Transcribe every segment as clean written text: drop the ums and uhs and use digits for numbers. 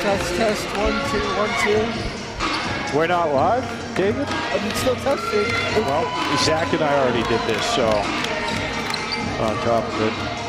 Test, 1, 2, 1, 2. We're not live, David? I'm still testing. Well, Zach and I already did this, so on top of it.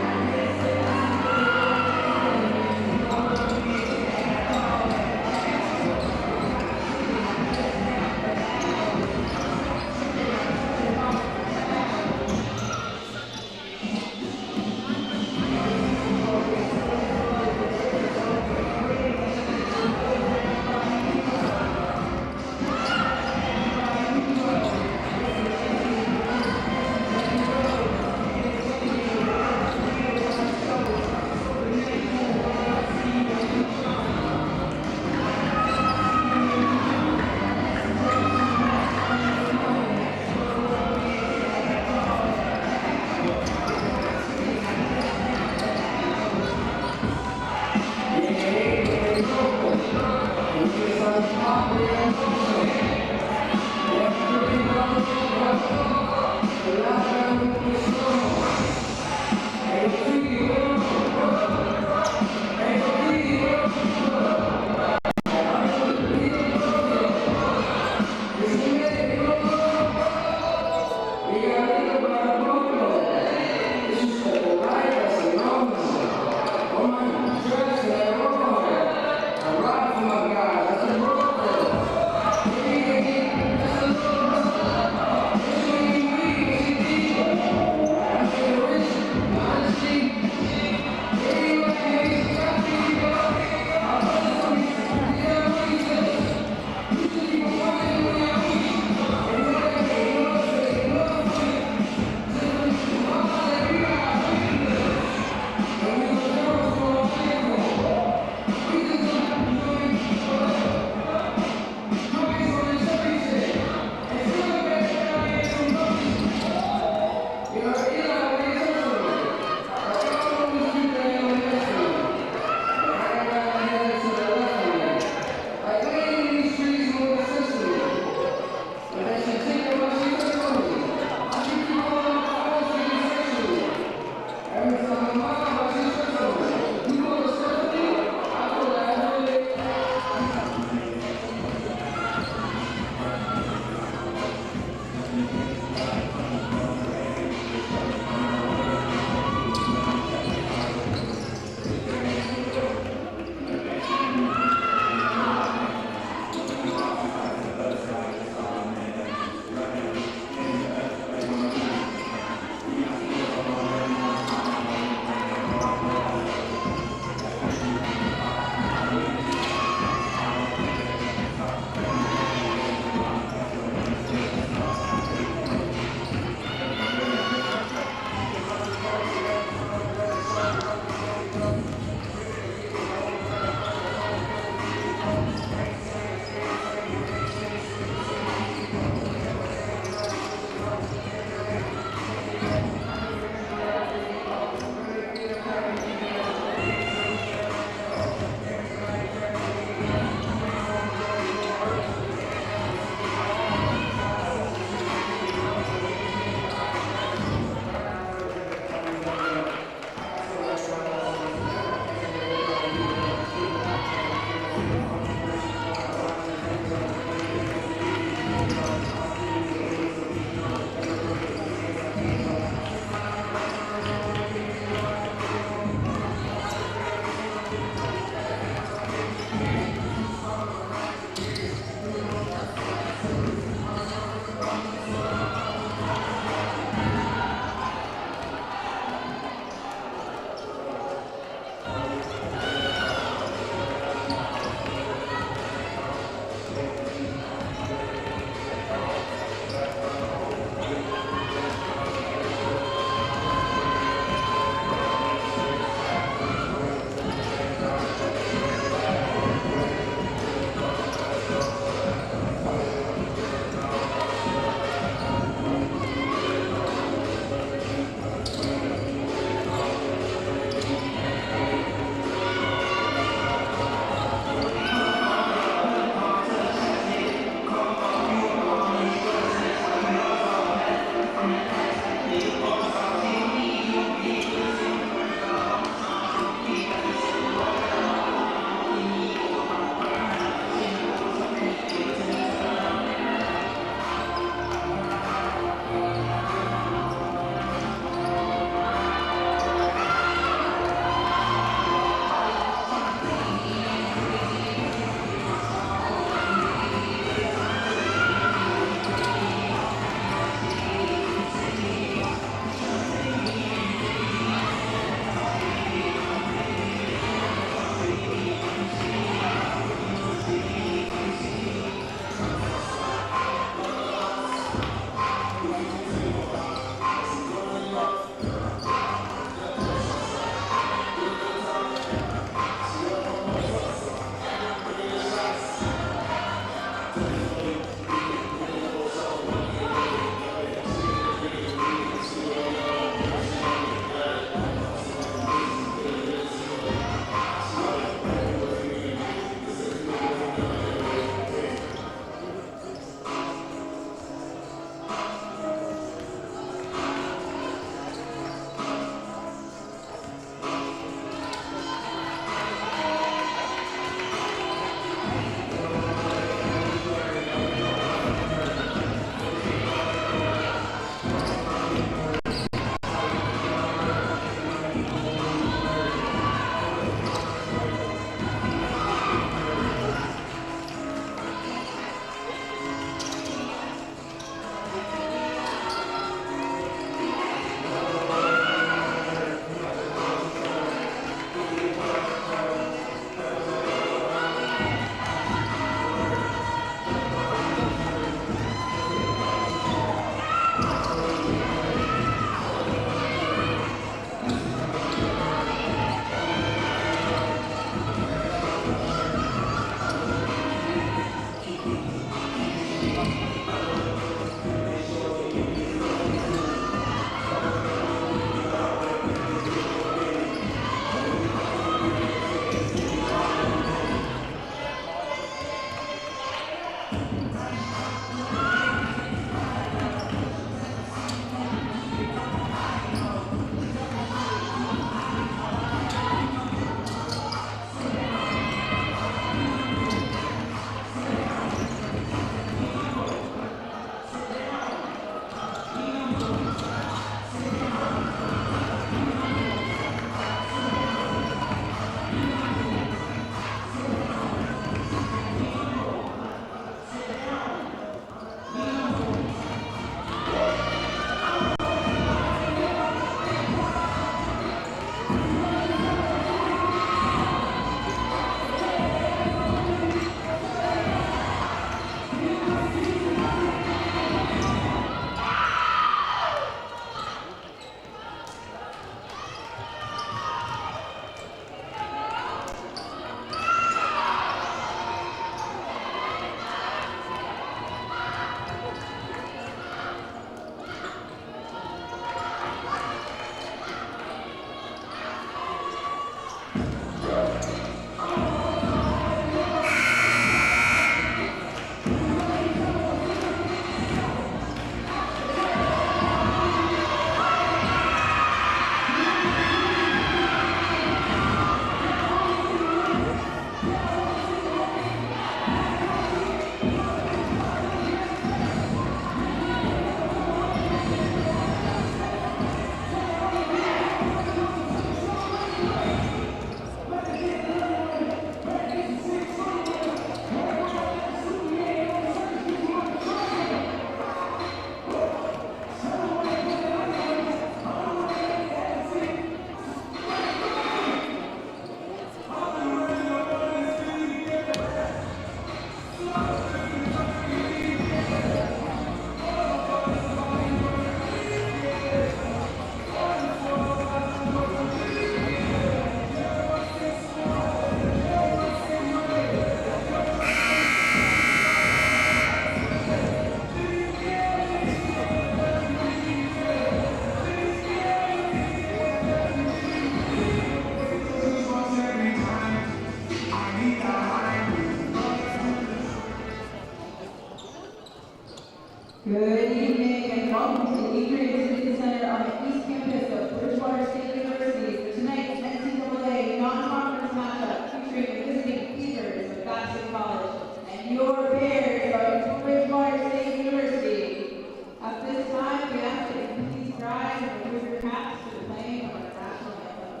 Good evening and welcome to the Adrian City Center on the East Campus of Bridgewater State University for tonight's NCAA non-conference matchup featuring the visiting Beavers of Babson College and your Bears of Bridgewater State University. At this time, we ask that you please rise and remove your caps to the playing of our national anthem.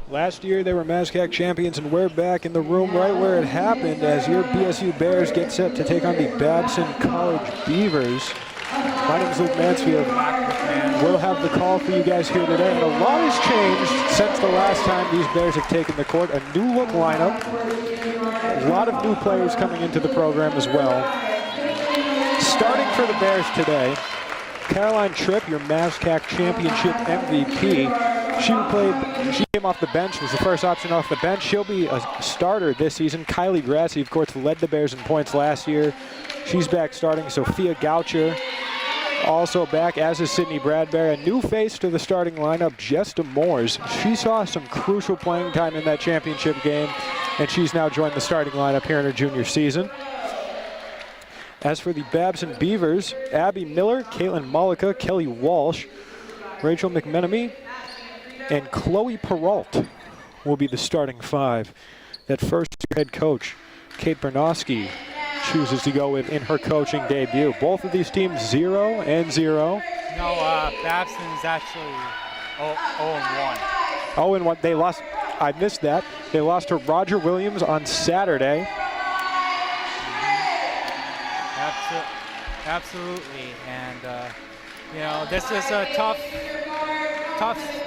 Last year they were MASCAC champions, and we're back in the room right where it happened as your BSU Bears get set to take on the Babson College Beavers. My name is Luke Mansfield. We'll have the call for you guys here today, and a lot has changed since the last time these Bears have taken the court. A new look lineup, a lot of new players coming into the program as well. Starting for the Bears today, Caroline Tripp, your MASCAC championship MVP. She came off the bench, was the first option off the bench. She'll be a starter this season. Kylie Grassi, of course, led the Bears in points last year. She's back starting. Sophia Goucher also back, as is Sydney Bradbury. A new face to the starting lineup, Jesta Moores. She saw some crucial playing time in that championship game, and she's now joined the starting lineup here in her junior season. As for the Babson Beavers, Abby Miller, Caitlin Mullica, Kelly Walsh, Rachel McMenemy, and Chloe Perrault will be the starting five that first-year head coach Kate Bernowski chooses to go with in her coaching debut. Both of these teams 0-0. No, Babson is actually 0-1. 0-1. They lost. I missed that. They lost to Roger Williams on Saturday. Absolutely, and you know, this is a tough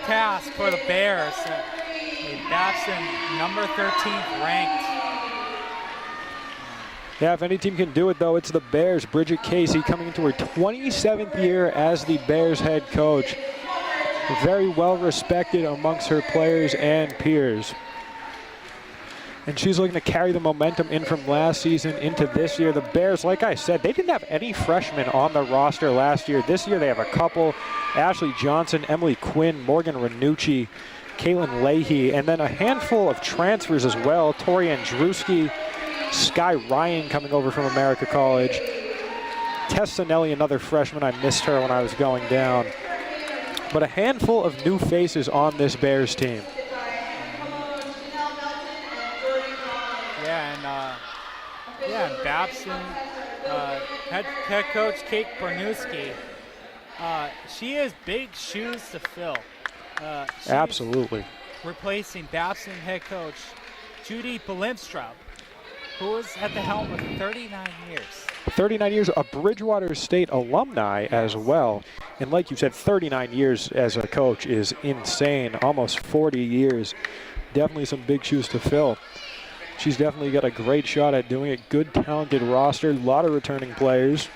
task for the Bears. Babson, number 13th ranked. Yeah, if any team can do it, though, it's the Bears. Bridget Casey coming into her 27th year as the Bears head coach. Very well respected amongst her players and peers. And she's looking to carry the momentum in from last season into this year. The Bears, like I said, they didn't have any freshmen on the roster last year. This year they have a couple: Ashley Johnson, Emily Quinn, Morgan Ranucci, Caitlin Leahy, and then a handful of transfers as well. Tori Andruski, Sky Ryan coming over from America College. Tess Sinelli, another freshman. I missed her when I was going down. But a handful of new faces on this Bears team. Yeah, and Babson, head coach Kate Bernowski, she has big shoes to fill. Absolutely. Replacing Babson head coach Judy Belimstrup, who was at the helm for 39 years. 39 years, a Bridgewater State alumni as well. And like you said, 39 years as a coach is insane. Almost 40 years. Definitely some big shoes to fill. She's definitely got a great shot at doing it. Good, talented roster, a lot of returning players.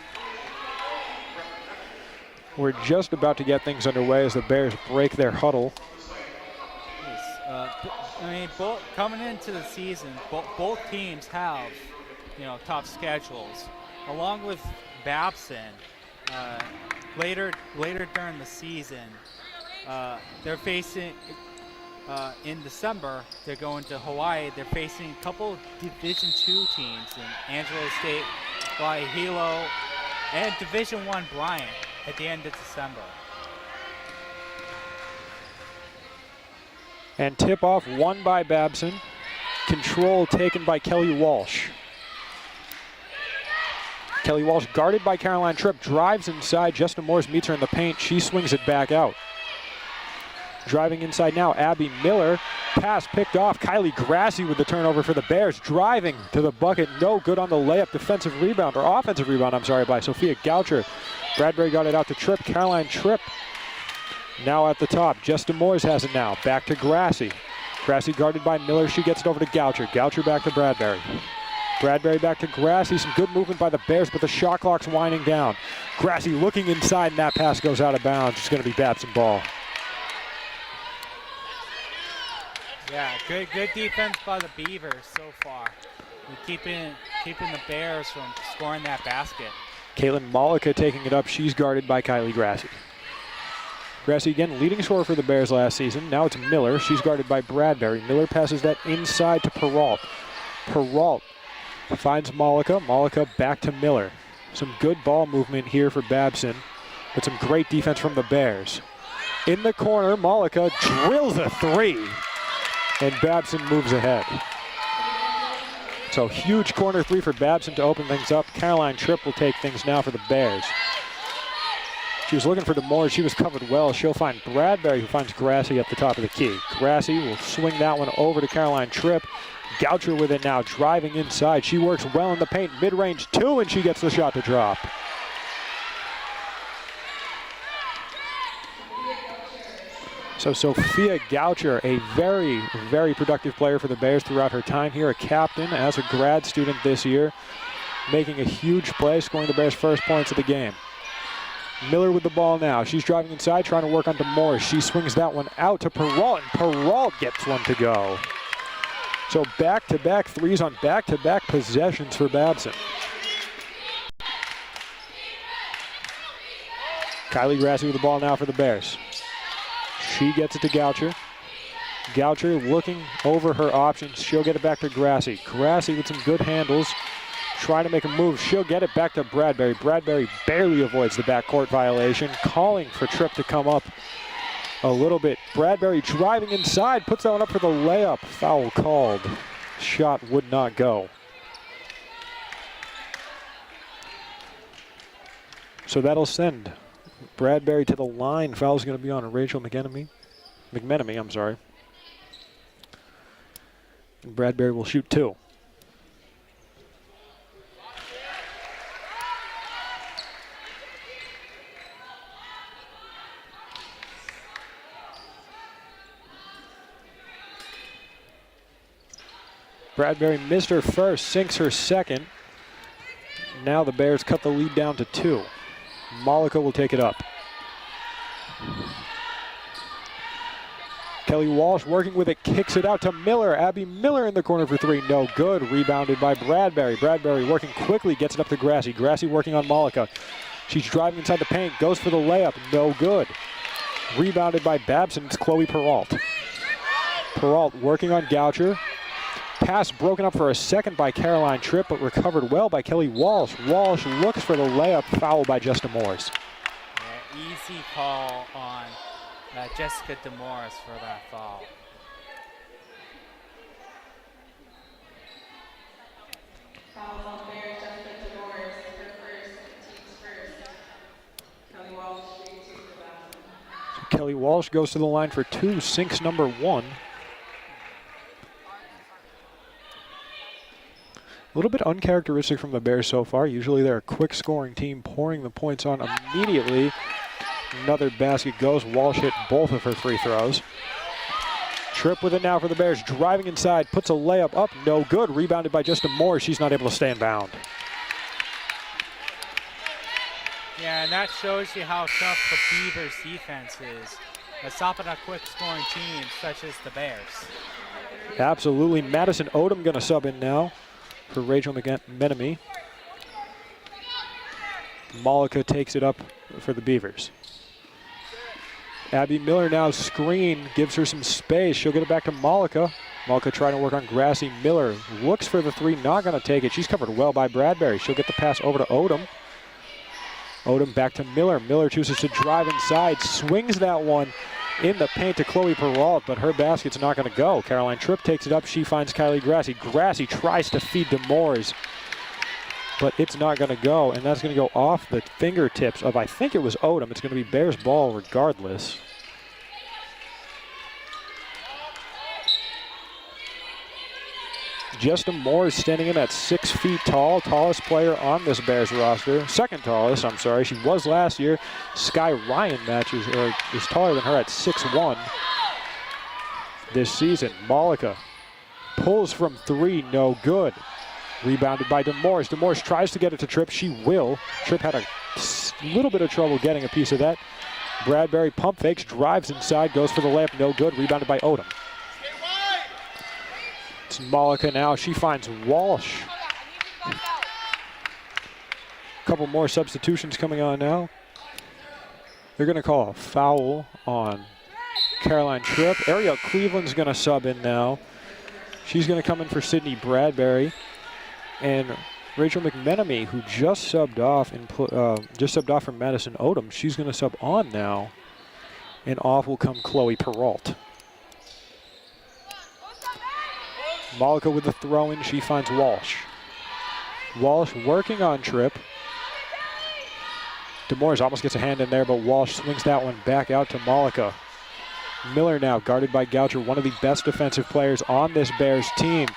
We're just about to get things underway as the Bears break their huddle. I mean, coming into the season, both teams have, tough schedules. Along with Babson, later during the season, they're facing, in December, they're going to Hawaii. They're facing a couple Division II teams in Angelo State, Hilo, and Division I Bryant at the end of December. And tip-off won by Babson. Control taken by Kelly Walsh. Kelly Walsh guarded by Caroline Tripp, drives inside. Justin Morris meets her in the paint. She swings it back out. Driving inside now, Abby Miller. Pass picked off. Kylie Grassi with the turnover for the Bears. Driving to the bucket. No good on the layup. Offensive rebound by Sophia Goucher. Bradbury got it out to Tripp. Caroline Tripp now at the top. Justin Morris has it now. Back to Grassi. Grassi guarded by Miller. She gets it over to Goucher. Goucher back to Bradbury. Bradbury back to Grassi. Some good movement by the Bears, but the shot clock's winding down. Grassi looking inside, and that pass goes out of bounds. It's going to be Babson ball. Yeah, good defense by the Beavers so far. We're keeping the Bears from scoring that basket. Caitlin Malika taking it up. She's guarded by Kylie Grassi. Grassi again, leading scorer for the Bears last season. Now it's Miller. She's guarded by Bradbury. Miller passes that inside to Perrault. Perrault finds Malika. Malika back to Miller. Some good ball movement here for Babson, but some great defense from the Bears. In the corner, Malika drills a three, and Babson moves ahead. So huge corner three for Babson to open things up. Caroline Tripp will take things now for the Bears. She was looking for DeMoore. She was covered well. She'll find Bradbury, who finds Grassi up the top of the key. Grassi will swing that one over to Caroline Tripp. Goucher with it now, driving inside. She works well in the paint, mid-range two, and she gets the shot to drop. So Sophia Goucher, a very, very productive player for the Bears throughout her time here, a captain as a grad student this year, making a huge play, scoring the Bears' first points of the game. Miller with the ball now. She's driving inside, trying to work on DeMoore. She swings that one out to Perrault, and Perrault gets one to go. So back-to-back threes on back-to-back possessions for Babson. Kylie Grassi with the ball now for the Bears. She gets it to Goucher. Goucher looking over her options. She'll get it back to Grassi. Grassi with some good handles. Trying to make a move. She'll get it back to Bradbury. Bradbury barely avoids the backcourt violation. Calling for Tripp to come up a little bit. Bradbury driving inside. Puts that one up for the layup. Foul called. Shot would not go. So that'll send Bradbury to the line. Foul's going to be on Rachel McMenemy. And Bradbury will shoot two. Bradbury missed her first, sinks her second. Now the Bears cut the lead down to two. Malika will take it up. Kelly Walsh working with it, kicks it out to Miller. Abby Miller in the corner for three, no good. Rebounded by Bradbury. Bradbury working quickly, gets it up to Grassi. Grassi working on Malika. She's driving inside the paint, goes for the layup, no good. Rebounded by Babson, it's Chloe Perrault. Perrault working on Goucher. Pass broken up for a second by Caroline Tripp, but recovered well by Kelly Walsh. Walsh looks for the layup, foul by Justin Morris. Yeah, easy call on Jessica DeMorris for that foul. Fouls on the Bears, Jessica DeMorris, her first, team's first. Kelly Walsh, shooting two for Babson. So Kelly Walsh goes to the line for two, sinks number one. A little bit uncharacteristic from the Bears so far. Usually they're a quick scoring team, pouring the points on immediately. Another basket goes. Walsh hit both of her free throws. Tripp with it now for the Bears, driving inside, puts a layup up, no good. Rebounded by Justin Moore. She's not able to stay in bound. Yeah, and that shows you how tough the Beavers' defense is, stopping a quick scoring team such as the Bears. Absolutely. Madison Odom going to sub in now for Rachel McMenemy. Malika takes it up for the Beavers. Abby Miller now screen, gives her some space. She'll get it back to Malika. Malika trying to work on Grassy. Miller looks for the three, not going to take it. She's covered well by Bradbury. She'll get the pass over to Odom. Odom back to Miller. Miller chooses to drive inside, swings that one in the paint to Chloe Perrault, but her basket's not going to go. Caroline Tripp takes it up. She finds Kylie Grassy. Grassy tries to feed to Moores, but it's not going to go, and that's going to go off the fingertips of, I think it was Odom. It's going to be Bears ball regardless. Justin Moore is standing in at 6 feet tall, tallest player on this Bears roster. Second tallest, I'm sorry. She was last year. Sky Ryan is taller than her at 6'1" this season. Malika pulls from three, no good. Rebounded by DeMorris. DeMorris tries to get it to Tripp. She will. Tripp had a little bit of trouble getting a piece of that. Bradbury pump fakes, drives inside, goes for the layup, no good. Rebounded by Odom. It's Malika now. She finds Walsh. A couple more substitutions coming on now. They're going to call a foul on Caroline Tripp. Ariel Cleveland's going to sub in now. She's going to come in for Sydney Bradbury. And Rachel McMenemy, who just subbed off from Madison Odom, she's going to sub on now. And off will come Chloe Perrault. Malika with the throw-in, she finds Walsh. Walsh working on Tripp. DeMoores almost gets a hand in there, but Walsh swings that one back out to Malika. Miller now guarded by Goucher, one of the best defensive players on this Bears team.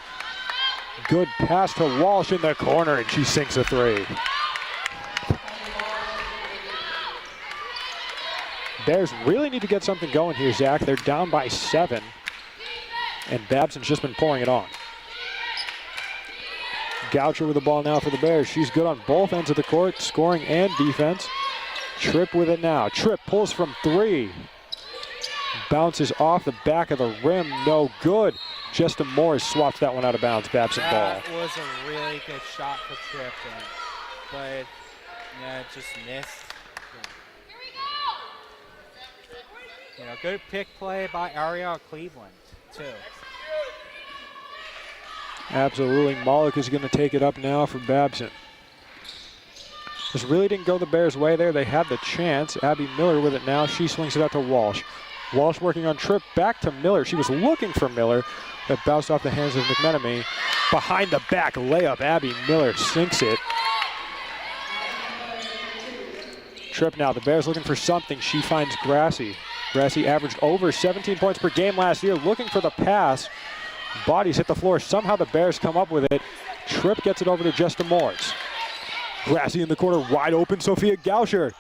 Good pass to Walsh in the corner, and she sinks a three. Bears really need to get something going here, Zach. They're down by 7. And Babson's just been pouring it on. Goucher with the ball now for the Bears. She's good on both ends of the court, scoring and defense. Tripp with it now. Tripp pulls from three. Bounces off the back of the rim, no good. Justin Morris swaps that one out of bounds. Babson ball. That was a really good shot for Tripp, but yeah, it just missed. You know, good pick play by Ariel Cleveland, too. Absolutely. Malik is going to take it up now for Babson. This really didn't go the Bears' way there. They had the chance. Abby Miller with it now. She swings it out to Walsh. Walsh working on Tripp. Back to Miller. She was looking for Miller. That bounced off the hands of McMenemy. Behind the back layup. Abby Miller sinks it. Tripp now. The Bears looking for something. She finds Grassy. Grassy averaged over 17 points per game last year. Looking for the pass. Bodies hit the floor. Somehow the Bears come up with it. Tripp gets it over to Justin Moores. Grassy in the corner, wide open. Sophia Goucher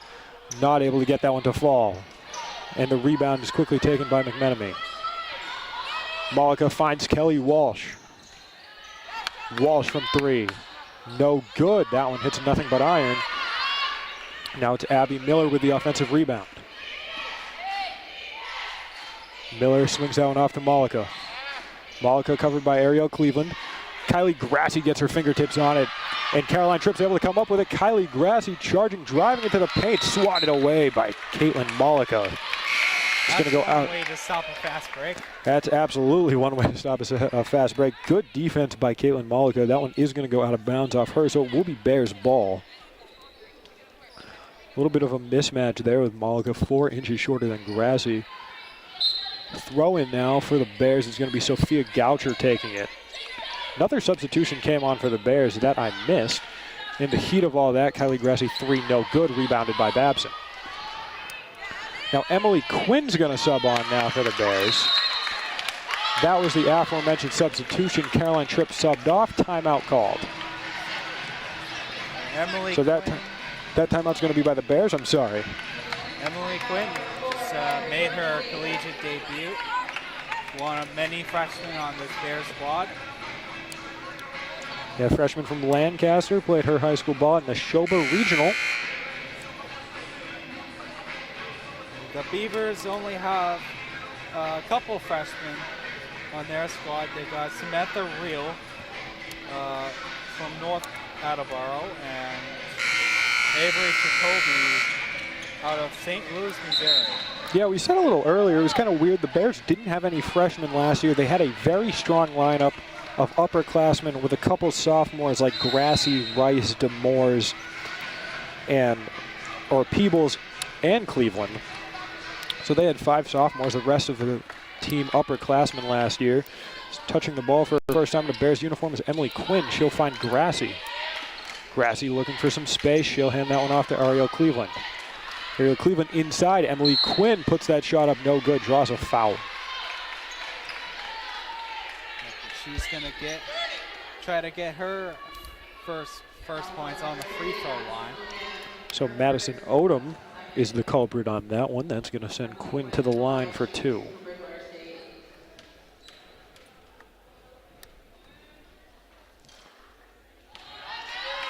not able to get that one to fall. And the rebound is quickly taken by McMenemy. Malika finds Kelly Walsh. Walsh from three. No good. That one hits nothing but iron. Now it's Abby Miller with the offensive rebound. Miller swings that one off to Malika. Malika covered by Ariel Cleveland. Kylie Grassy gets her fingertips on it. And Caroline Tripp's able to come up with it. Kylie Grassy charging, driving into the paint, swatted away by Caitlin Malika. It's going to go out. That's one way to stop a fast break. That's absolutely one way to stop a fast break. Good defense by Caitlin Malika. That one is going to go out of bounds off her, so it will be Bears ball. A little bit of a mismatch there with Malika, 4 inches shorter than Grassy. Throw in now for the Bears is going to be Sophia Goucher taking it. Another substitution came on for the Bears that I missed. In the heat of all that, Kylie Grassy, 3, no good, rebounded by Babson. Now Emily Quinn's going to sub on now for the Bears. That was the aforementioned substitution. Caroline Tripp subbed off, timeout called. Emily so Quinn. that timeout's going to be by the Bears, I'm sorry. Emily Quinn just made her collegiate debut one of many freshmen on this Bears squad. Yeah, freshman from Lancaster, played her high school ball in the Schober Regional. The Beavers only have a couple freshmen on their squad. They got Samantha Reel from North Attleboro and Avery Jacoby out of St. Louis, Missouri. Yeah, we said a little earlier, it was kind of weird. The Bears didn't have any freshmen last year. They had a very strong lineup of upperclassmen with a couple sophomores like Grassy, Rice, Demores, or Peebles and Cleveland. So they had 5 sophomores. The rest of the team upperclassmen last year. Touching the ball for the first time in the Bears uniform is Emily Quinn. She'll find Grassy. Grassy looking for some space. She'll hand that one off to Ariel Cleveland. Ariel Cleveland inside. Emily Quinn puts that shot up no good. Draws a foul. She's gonna try to get her first points on the free throw line. So Madison Odom is the culprit on that one. That's gonna send Quinn to the line for 2.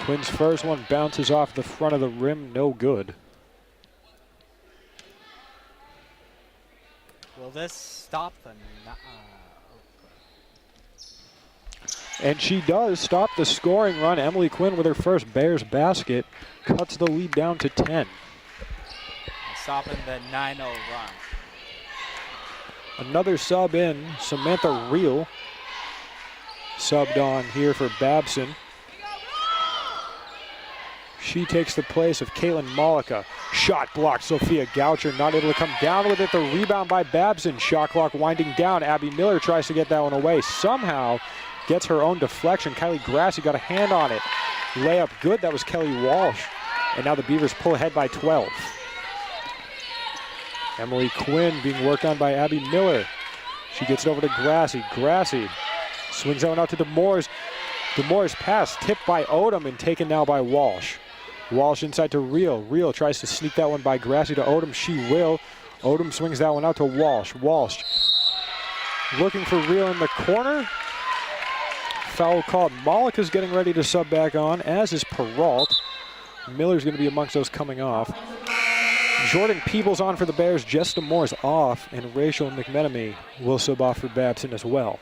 Quinn's first one bounces off the front of the rim, no good. Will this stop the? And she does stop the scoring run. Emily Quinn with her first Bears basket cuts the lead down to 10. Stopping the 9-0 run. Another sub in, Samantha Reel subbed on here for Babson. She takes the place of Caitlin Malika. Shot blocked, Sophia Goucher not able to come down with it. The rebound by Babson. Shot clock winding down. Abby Miller tries to get that one away. Somehow gets her own deflection. Kylie Grassy got a hand on it. Layup good, that was Kelly Walsh. And now the Beavers pull ahead by 12. Emily Quinn being worked on by Abby Miller. She gets it over to Grassy. Grassy swings that one out to Demores. Demores pass tipped by Odom and taken now by Walsh. Walsh inside to Reel. Reel tries to sneak that one by Grassy to Odom. She will. Odom swings that one out to Walsh. Walsh looking for Reel in the corner. Foul called. Malika's getting ready to sub back on, as is Peralt. Miller's going to be amongst those coming off. Jordan Peebles on for the Bears. Jess Moore's off, and Rachel McMenemy will sub off for Babson as well.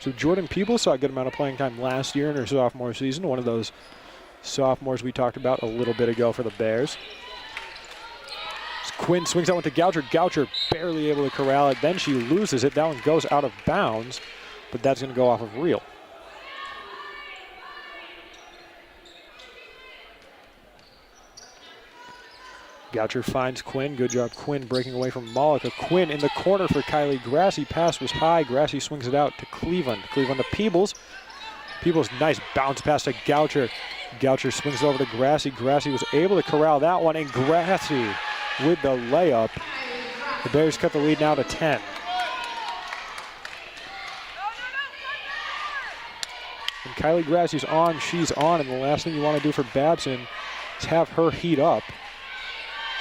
So Jordan Peebles saw a good amount of playing time last year in her sophomore season. One of those sophomores we talked about a little bit ago for the Bears. Quinn swings that one to Goucher. Goucher barely able to corral it. Then she loses it. That one goes out of bounds, but that's going to go off of Reel. Goucher finds Quinn. Good job, Quinn, breaking away from Malika. Quinn in the corner for Kylie Grassy. Pass was high. Grassy swings it out to Cleveland. Cleveland to Peebles. Peebles, nice bounce pass to Goucher. Goucher swings it over to Grassy. Grassy was able to corral that one, and Grassy with the layup. The Bears cut the lead now to 10. And Kylie Grassy's on, she's on, and the last thing you want to do for Babson is have her heat up.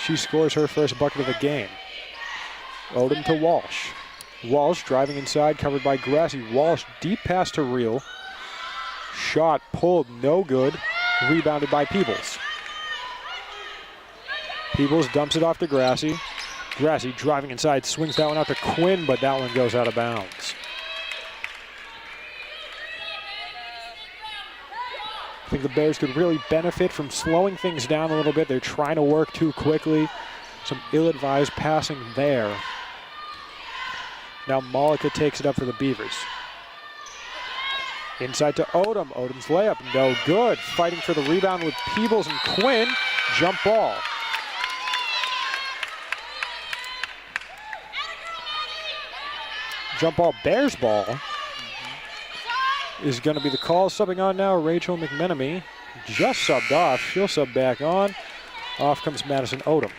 She scores her first bucket of the game. Odom to Walsh. Walsh driving inside, covered by Grassy. Walsh deep pass to Reel. Shot pulled, no good. Rebounded by Peebles. Peebles dumps it off to Grassy. Grassy driving inside, swings that one out to Quinn, but that one goes out of bounds. I think the Bears could really benefit from slowing things down a little bit. They're trying to work too quickly. Some ill-advised passing there. Now Malika takes it up for the Beavers. Inside to Odom. Odom's layup, no good. Fighting for the rebound with Peebles and Quinn. Jump ball. Jump ball, Bears ball. Is going to be the call. Subbing on now, Rachel McMenemy. Just subbed off. She'll sub back on. Off comes Madison Odom.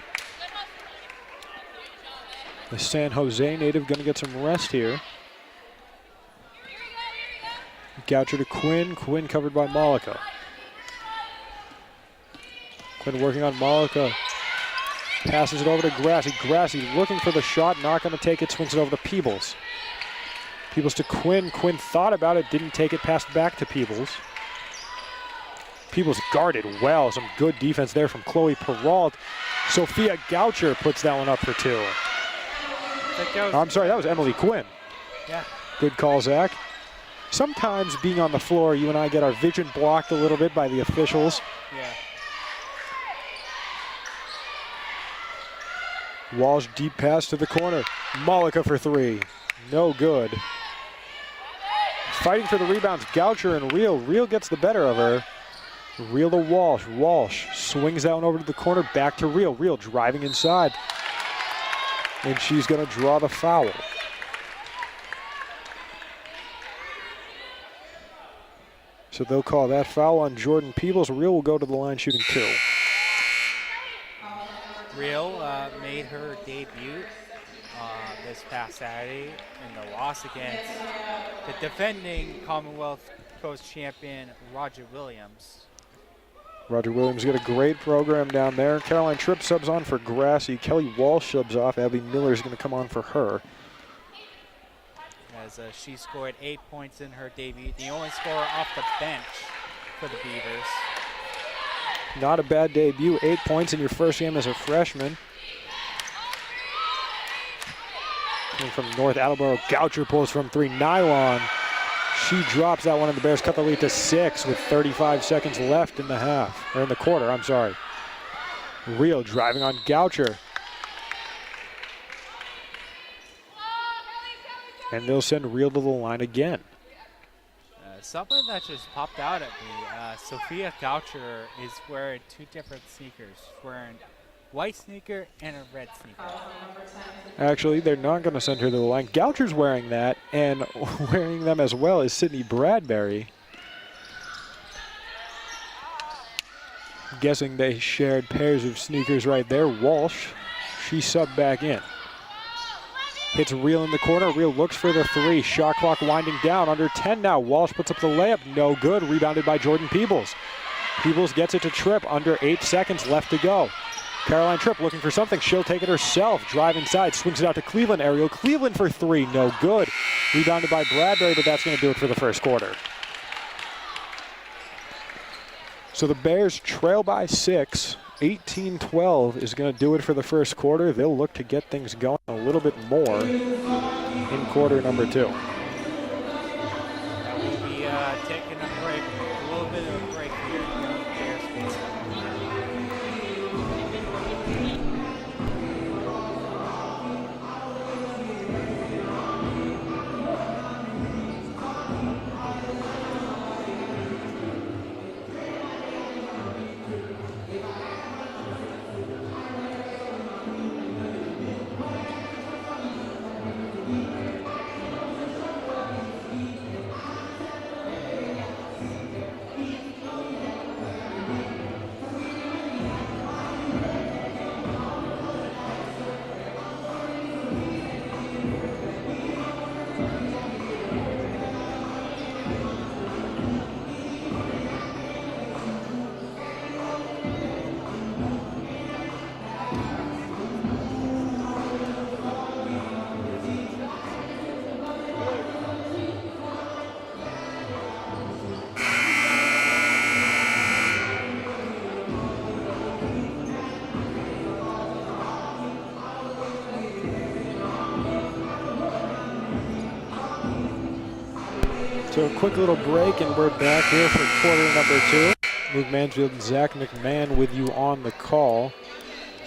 The San Jose native going to get some rest here. Goucher to Quinn. Quinn covered by Malika. Quinn working on Malika. Passes it over to Grassy. Grassy looking for the shot, not going to take it, swings it over to Peebles. Peebles to Quinn. Quinn thought about it, didn't take it, passed back to Peebles. Peebles guarded well. Some good defense there from Chloe Perrault. Sophia Goucher puts that one up for 2. I'm sorry, that was Emily Quinn. Yeah. Good call, Zach. Sometimes being on the floor, you and I get our vision blocked a little bit by the officials. Yeah. Walsh deep pass to the corner. Malika for 3. No good. Fighting for the rebounds, Goucher and Reel. Reel gets the better of her. Reel to Walsh. Walsh swings that one over to the corner, back to Reel. Reel driving inside. And she's going to draw the foul. So they'll call that foul on Jordan Peebles. Reel will go to the line shooting 2. Reel made her debut this past Saturday in the loss against the defending Commonwealth Coast champion Roger Williams. Roger Williams got a great program down there. Caroline Tripp subs on for Grassy. Kelly Walsh subs off. Abby Miller is going to come on for her. As she scored 8 points in her debut, the only scorer off the bench for the Beavers. Not a bad debut. 8 points in your first game as a freshman. Coming from North Attleboro, Goucher pulls from 3. Nylon. She drops that one, and the Bears cut the lead to 6 with 35 seconds left in the half, or in the quarter, I'm sorry. Reel driving on Goucher. And they'll send Reel to the line again. Something that just popped out at me, Sophia Goucher is wearing 2 different sneakers. Wearing white sneaker and a red sneaker. Actually, they're not going to send her to the line. Goucher's wearing that, and wearing them as well is Sydney Bradbury. Guessing they shared pairs of sneakers right there. Walsh, she subbed back in. Hits Reel in the corner. Reel looks for the 3. Shot clock winding down. Under 10 now. Walsh puts up the layup. No good. Rebounded by Jordan Peebles. Peebles gets it to Tripp. Under 8 seconds left to go. Caroline Tripp looking for something. She'll take it herself. Drive inside. Swings it out to Cleveland. Ariel Cleveland for 3. No good. Rebounded by Bradbury, but that's going to do it for the first quarter. So the Bears trail by 6. 18-12 is going to do it for the first quarter. They'll look to get things going a little bit more in quarter number 2. We'll be taking a break, a little bit of a break here in the Bears space. So a quick little break, and we're back here for quarter number 2. Luke Mansfield and Zach McMahon with you on the call.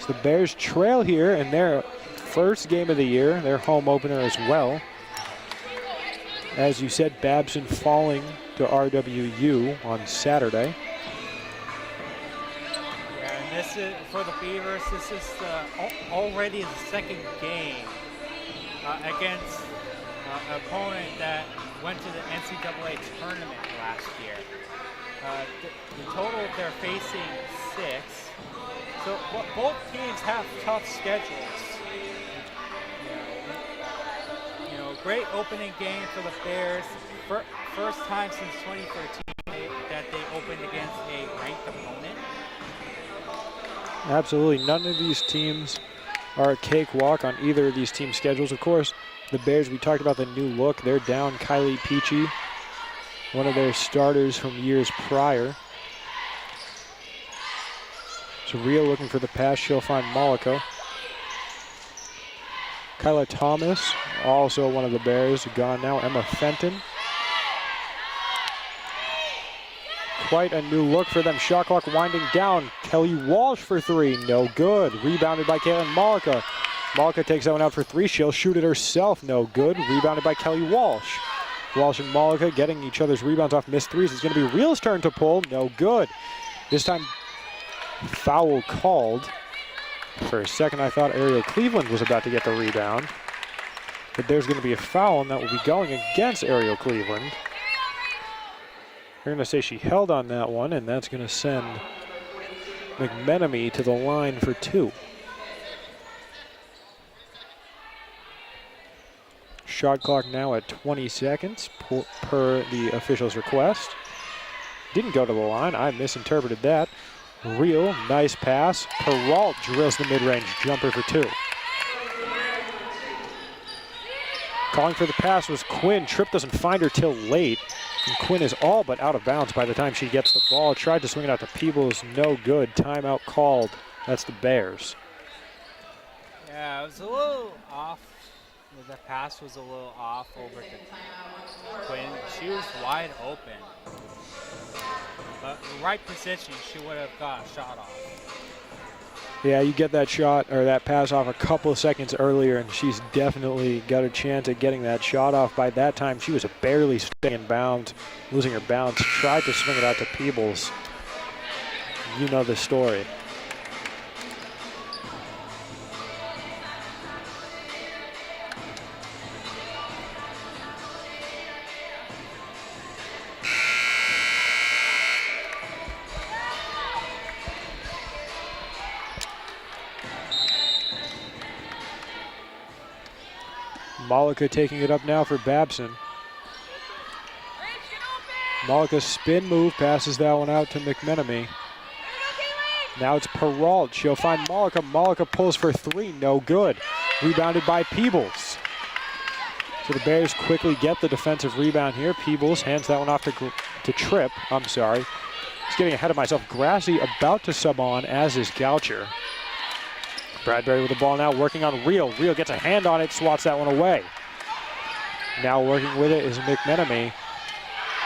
So the Bears trail here in their first game of the year, their home opener as well. As you said, Babson falling to RWU on Saturday. Yeah, and this is, for the Beavers, this is already the second game against an opponent that went to the NCAA tournament last year. The total they're facing 6. So both teams have tough schedules. You know, great opening game for the Bears. First time since 2013 that they opened against a ranked opponent. Absolutely. None of these teams are a cakewalk on either of these team schedules. Of course, the Bears, we talked about the new look. They're down Kylie Peachy, one of their starters from years prior. So Rio looking for the pass. She'll find Malika. Kyla Thomas, also one of the Bears, gone now. Emma Fenton. Quite a new look for them. Shot clock winding down. Kelly Walsh for three. No good. Rebounded by Caitlin Malika. Malika takes that one out for three. She'll shoot it herself. No good. Rebounded by Kelly Walsh. Walsh and Malika getting each other's rebounds off missed threes. It's going to be Real's turn to pull. No good. This time, foul called. For a second, I thought Ariel Cleveland was about to get the rebound. But there's going to be a foul, and that will be going against Ariel Cleveland. We're going to say she held on that one, and that's going to send McMenemy to the line for two. Shot clock now at 20 seconds per the official's request. Didn't go to the line. I misinterpreted that. Real, nice pass. Peralt drills the mid-range jumper for two. Calling for the pass was Quinn. Tripp doesn't find her till late. And Quinn is all but out of bounds by the time she gets the ball. Tried to swing it out to Peebles. No good. Timeout called. That's the Bears. Yeah, it was a little off. The pass was a little off over to Quinn. She was wide open. But the right position, she would have got a shot off. Yeah, you get that shot or that pass off a couple of seconds earlier, and she's definitely got a chance at getting that shot off. By that time, she was barely staying in bounds, losing her balance. Tried to swing it out to Peebles. You know the story. Malika taking it up now for Babson. Malika spin move, passes that one out to McMenemy. Now it's Peralt. She'll find Malika. Malika pulls for three, no good. Rebounded by Peebles. So the Bears quickly get the defensive rebound here. Peebles hands that one off to Tripp. I'm sorry. Just getting ahead of myself. Grassi about to sub on, as is Goucher. Bradbury with the ball now, working on Real. Real gets a hand on it, swats that one away. Now working with it is McMenemy.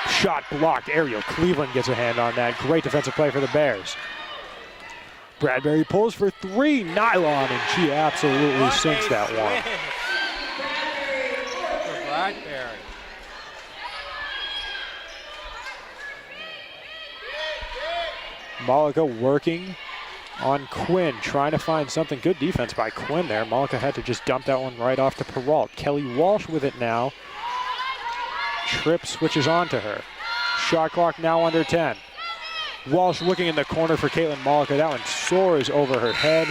Shot blocked. Ariel Cleveland gets a hand on that. Great defensive play for the Bears. Bradbury pulls for three. Nylon, and she absolutely sinks that one. For Bradbury. Malika working on Quinn, trying to find something. Good defense by Quinn there. Malika had to just dump that one right off to Peralt. Kelly Walsh with it now. Tripp switches on to her. Shot clock now under 10. Walsh looking in the corner for Caitlin Malika. That one soars over her head.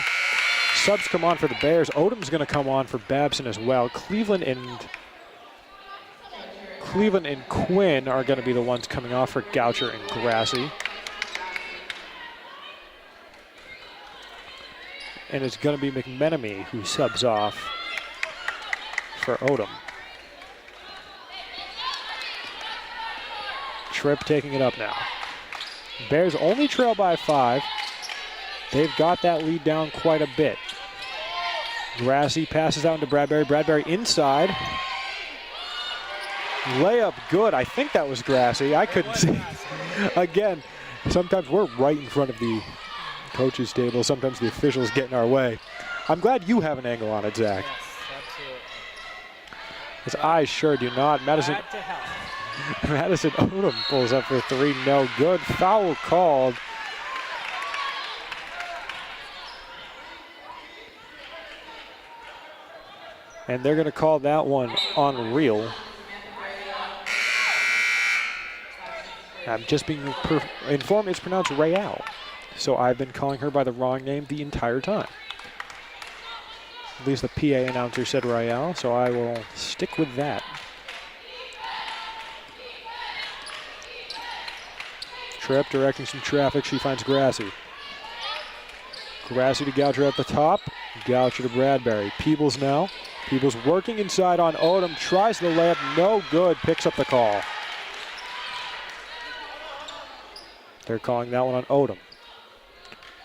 Subs come on for the Bears. Odom's going to come on for Babson as well. Cleveland and Quinn are going to be the ones coming off for Goucher and Grassi. And it's going to be McMenemy who subs off for Odom. Tripp taking it up now. Bears only trail by 5. They've got that lead down quite a bit. Grassi passes out into Bradbury. Bradbury inside. Layup good. I think that was Grassi. I couldn't see. Again, sometimes we're right in front of the coaches table. Sometimes the officials get in our way. I'm glad you have an angle on it, Zach. Yes, absolutely. His eyes sure do not. Madison Odom pulls up for three. No good. Foul called. And they're going to call that one on Real. I'm just being informed it's pronounced Real. So I've been calling her by the wrong name the entire time. At least the PA announcer said Royale, so I will stick with that. Tripp directing some traffic. She finds Grassi. Grassy to Goucher at the top. Goucher to Bradbury. Peebles now. Peebles working inside on Odom. Tries the layup. No good. Picks up the call. They're calling that one on Odom.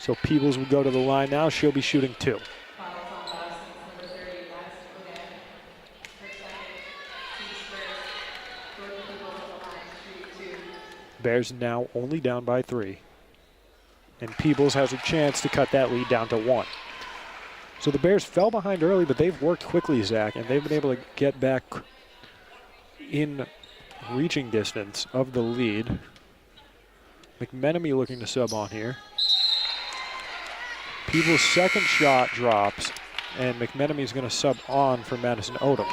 So Peebles will go to the line now. She'll be shooting 2. Bears now only down by 3. And Peebles has a chance to cut that lead down to 1. So the Bears fell behind early, but they've worked quickly, Zach, and they've been able to get back in reaching distance of the lead. McMenemy looking to sub on here. Peebles' second shot drops, and McMenemy's going to sub on for Madison Odom.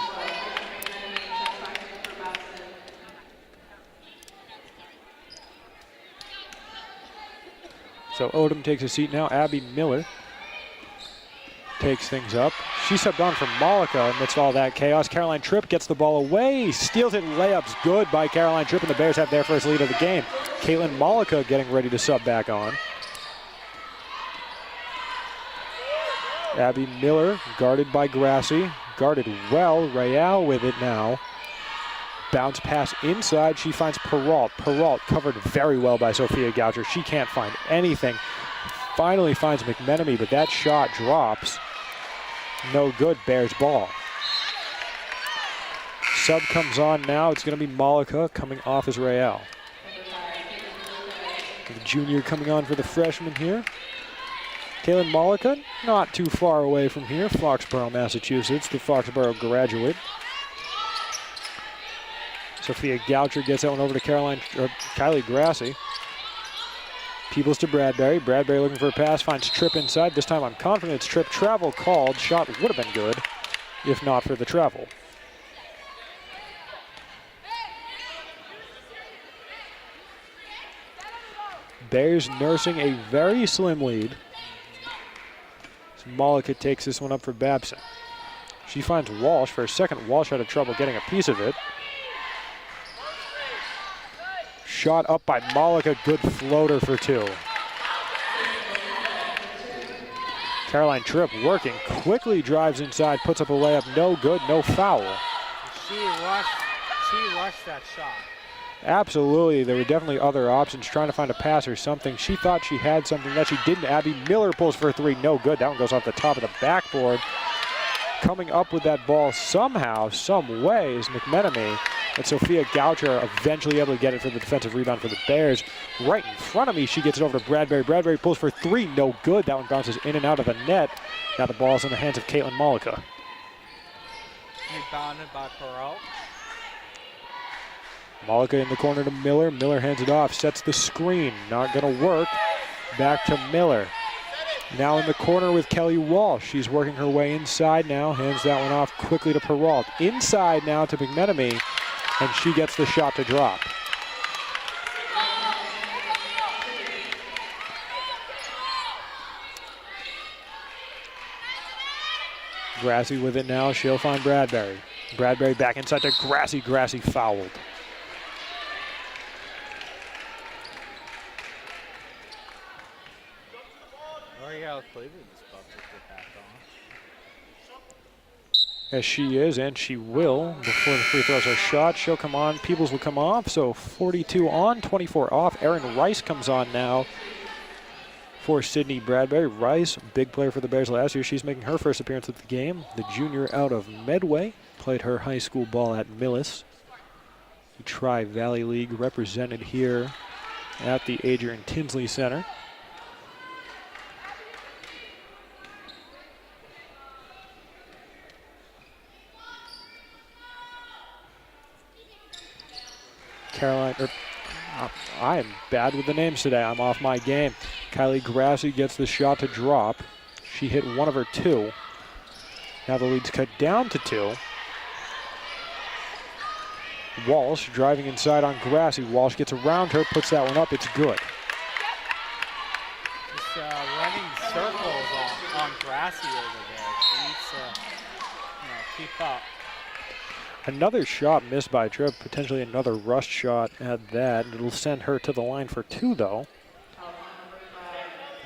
So Odom takes a seat now. Abby Miller takes things up. She subbed on for Malika amidst all that chaos. Caroline Tripp gets the ball away, steals it, layups good by Caroline Tripp, and the Bears have their first lead of the game. Caitlin Malika getting ready to sub back on. Abby Miller guarded by Grassy, guarded well. Real with it now. Bounce pass inside, she finds Perrault. Perrault covered very well by Sophia Goucher. She can't find anything. Finally finds McMenemy, but that shot drops. No good, Bears ball. Sub comes on now. It's going to be Malika coming off as Real. The junior coming on for the freshman here. Kaylin Malika, not too far away from here. Foxborough, Massachusetts, the Foxborough graduate. Sophia Goucher gets that one over to Kylie Grassy. Peebles to Bradbury. Bradbury looking for a pass, finds Tripp inside. This time I'm confident it's Tripp. Travel called. Shot would have been good if not for the travel. Bears nursing a very slim lead. So Malika takes this one up for Babson. She finds Walsh for a second. Walsh had trouble getting a piece of it. Shot up by Malika, good floater for 2. Caroline Tripp working, quickly drives inside, puts up a layup, no good, no foul. She rushed that shot. Absolutely, there were definitely other options, trying to find a pass or something. She thought she had something that she didn't. Abby Miller pulls for 3, no good. That one goes off the top of the backboard. Coming up with that ball somehow, some way is McMenemy. And Sophia Goucher eventually able to get it for the defensive rebound for the Bears. Right in front of me, she gets it over to Bradbury. Bradbury pulls for 3, no good. That one bounces in and out of the net. Now the ball's in the hands of Caitlin Malika. Rebounded by Perrault. Malika in the corner to Miller. Miller hands it off, sets the screen. Not gonna work. Back to Miller. Now in the corner with Kelly Walsh. She's working her way inside now. Hands that one off quickly to Perrault. Inside now to McMenemy. And she gets the shot to drop. Grassy with it now. She'll find Bradbury. Bradbury back inside to Grassy. Grassy fouled. As she is, and she will, before the free throws are shot. She'll come on, Peebles will come off, so 42 on, 24 off. Erin Rice comes on now for Sydney Bradbury. Rice, big player for the Bears last year. She's making her first appearance at the game. The junior out of Medway, played her high school ball at Millis. The Tri-Valley League represented here at the Adrian Tinsley Center. I am bad with the names today. I'm off my game. Kylie Grassy gets the shot to drop. She hit one of her 2. Now the lead's cut down to 2. Walsh driving inside on Grassy. Walsh gets around her, puts that one up. It's good. Just running circles on Grassy over there. She needs to keep up. Another shot missed by Tripp, potentially another rush shot at that. It'll send her to the line for 2, though.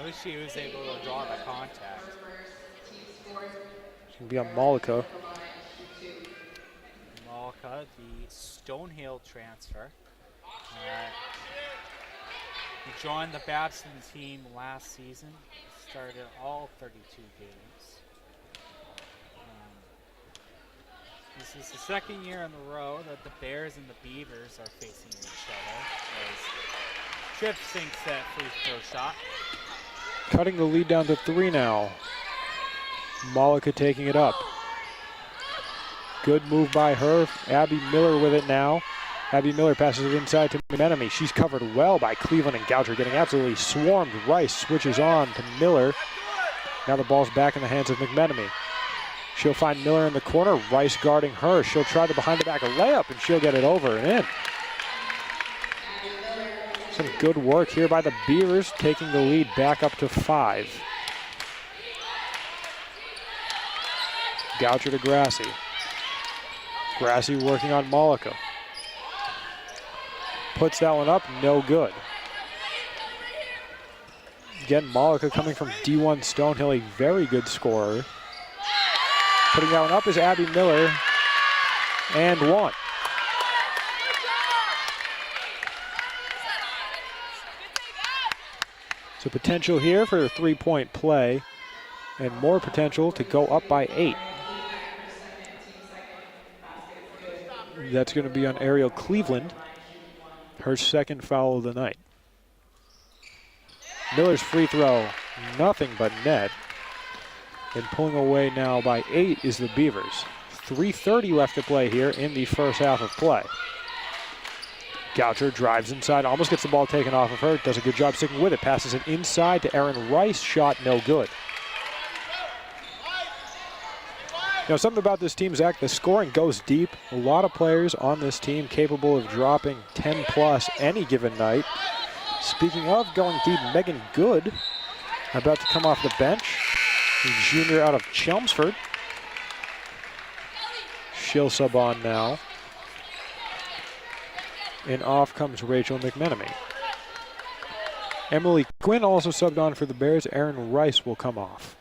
At least she was able to draw the contact. It's going to be on Malika. Malika, the Stonehill transfer. He joined the Babson team last season. Started all 32 games. This is the second year in a row that the Bears and the Beavers are facing each other. As Tripp sinks that free throw shot. Cutting the lead down to 3 now. Malika taking it up. Good move by her. Abby Miller with it now. Abby Miller passes it inside to McMenemy. She's covered well by Cleveland and Goucher, getting absolutely swarmed. Rice switches on to Miller. Now the ball's back in the hands of McMenemy. She'll find Miller in the corner. Rice guarding her. She'll try the behind-the-back layup, and she'll get it over and in. Some good work here by the Beavers, taking the lead back up to 5. Goucher to Grassi. Grassi working on Malika. Puts that one up, no good. Again, Malika coming from D1 Stonehill, a very good scorer. Putting that one up is Abby Miller, and 1. So potential here for a 3-point play, and more potential to go up by 8. That's going to be on Ariel Cleveland, her second foul of the night. Miller's free throw, nothing but net. And pulling away now by 8 is the Beavers. 3:30 left to play here in the first half of play. Goucher drives inside, almost gets the ball taken off of her, does a good job sticking with it, passes it inside to Erin Rice, shot no good. Now, something about this team, Zach, the scoring goes deep. A lot of players on this team capable of dropping 10 plus any given night. Speaking of going deep, Megan Good about to come off the bench. The junior out of Chelmsford. She'll sub on now. And off comes Rachel McMenemy. Emily Quinn also subbed on for the Bears. Erin Rice will come off.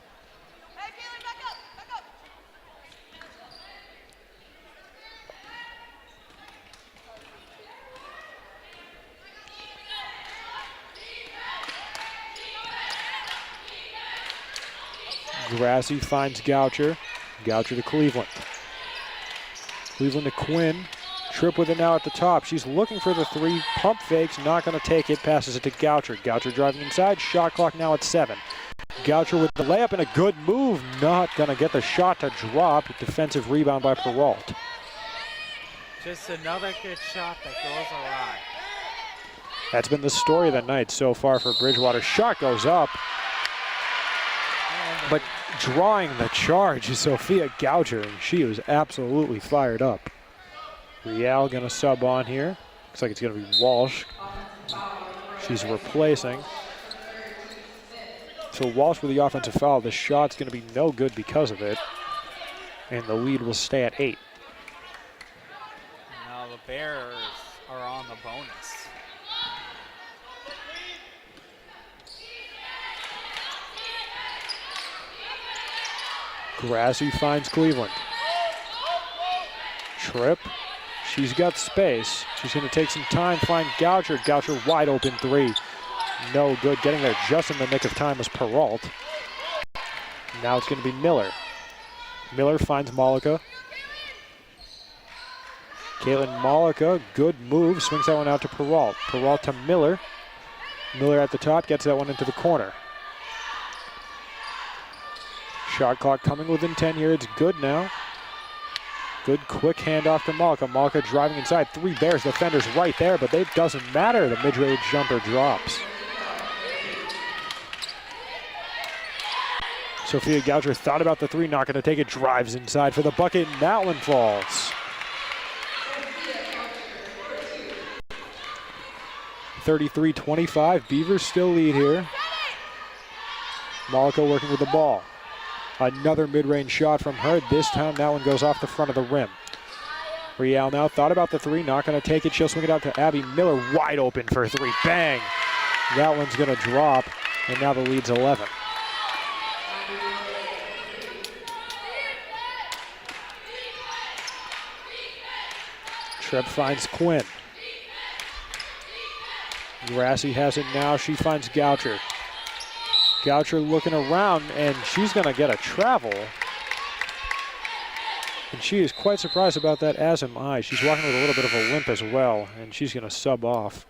Grassi finds Goucher. Goucher to Cleveland. Cleveland to Quinn. Tripp with it now at the top. She's looking for the 3. Pump fakes, not going to take it. Passes it to Goucher. Goucher driving inside. Shot clock now at 7. Goucher with the layup and a good move. Not going to get the shot to drop. Defensive rebound by Perrault. Just another good shot that goes awry. That's been the story of the night so far for Bridgewater. Shot goes up. But drawing the charge is Sophia Goucher, and she was absolutely fired up. Rial going to sub on here. Looks like it's going to be Walsh. She's replacing. So Walsh with the offensive foul. The shot's going to be no good because of it. And the lead will stay at 8. Now the Bears are on the bonus. Grassi finds Cleveland. Tripp. She's got space. She's going to take some time, find Goucher. Goucher wide open 3. No good. Getting there just in the nick of time was Perrault. Now it's going to be Miller. Miller finds Malika. Caitlin Malika, good move. Swings that one out to Perrault. Perrault to Miller. Miller at the top, gets that one into the corner. Shot clock coming within 10 here. It's good now. Good quick handoff to Malika. Malika driving inside. 3 Bears defenders right there, but it doesn't matter. The mid-range jumper drops. Sophia Goucher thought about the 3, not going to take it. Drives inside for the bucket, and that one falls. 33-25. Beavers still lead here. Malika working with the ball. Another mid-range shot from her. This time that one goes off the front of the rim. Rial now thought about the 3, not going to take it. She'll swing it out to Abby Miller, wide open for a 3. Bang! That one's going to drop. And now the lead's 11. Tripp finds Quinn. Grassi has it now. She finds Goucher. Goucher looking around, and she's going to get a travel. And she is quite surprised about that, as am I. She's walking with a little bit of a limp as well, and she's going to sub off.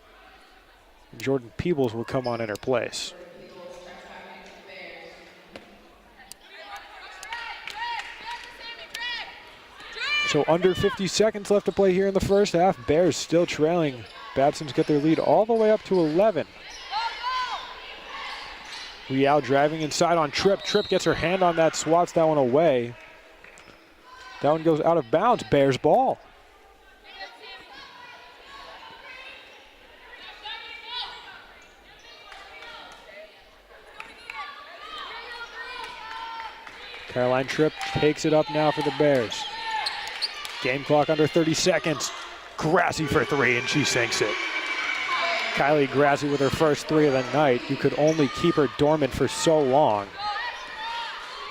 Jordan Peebles will come on in her place. So under 50 seconds left to play here in the first half. Bears still trailing. Babson's got their lead all the way up to 11. Rial driving inside on Tripp. Tripp gets her hand on that, swats that one away. That one goes out of bounds. Bears ball. Caroline Tripp takes it up now for the Bears. Game clock under 30 seconds. Grassi for three, and she sinks it. Kylie Grassi with her first three of the night. You could only keep her dormant for so long.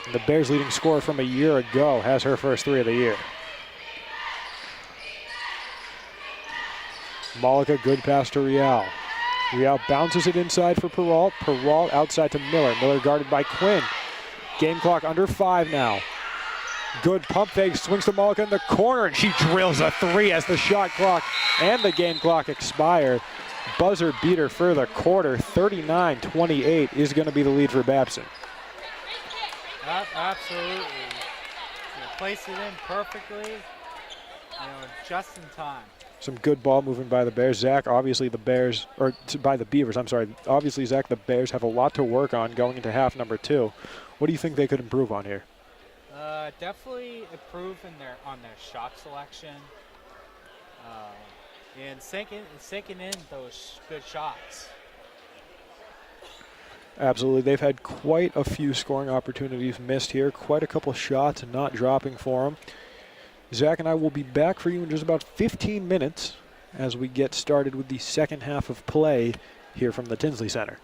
And the Bears' leading scorer from a year ago has her first three of the year. Malika, good pass to Rial. Rial bounces it inside for Perrault. Perrault outside to Miller. Miller guarded by Quinn. Game clock under 5 now. Good pump fake, swings to Malika in the corner, and she drills a three as the shot clock and the game clock expire. Buzzer beater for the quarter. 39-28 is going to be the lead for Babson. Absolutely. You place it in perfectly, just in time. Some good ball movement by the Bears. Zach, obviously the Bears, or by the Beavers, I'm sorry. Obviously, Zach, the Bears have a lot to work on going into half number 2. What do you think they could improve on here? Definitely improve on their shot selection and sinking in those good shots. Absolutely. They've had quite a few scoring opportunities missed here. Quite a couple shots not dropping for them. Zach and I will be back for you in just about 15 minutes as we get started with the second half of play here from the Tinsley Center.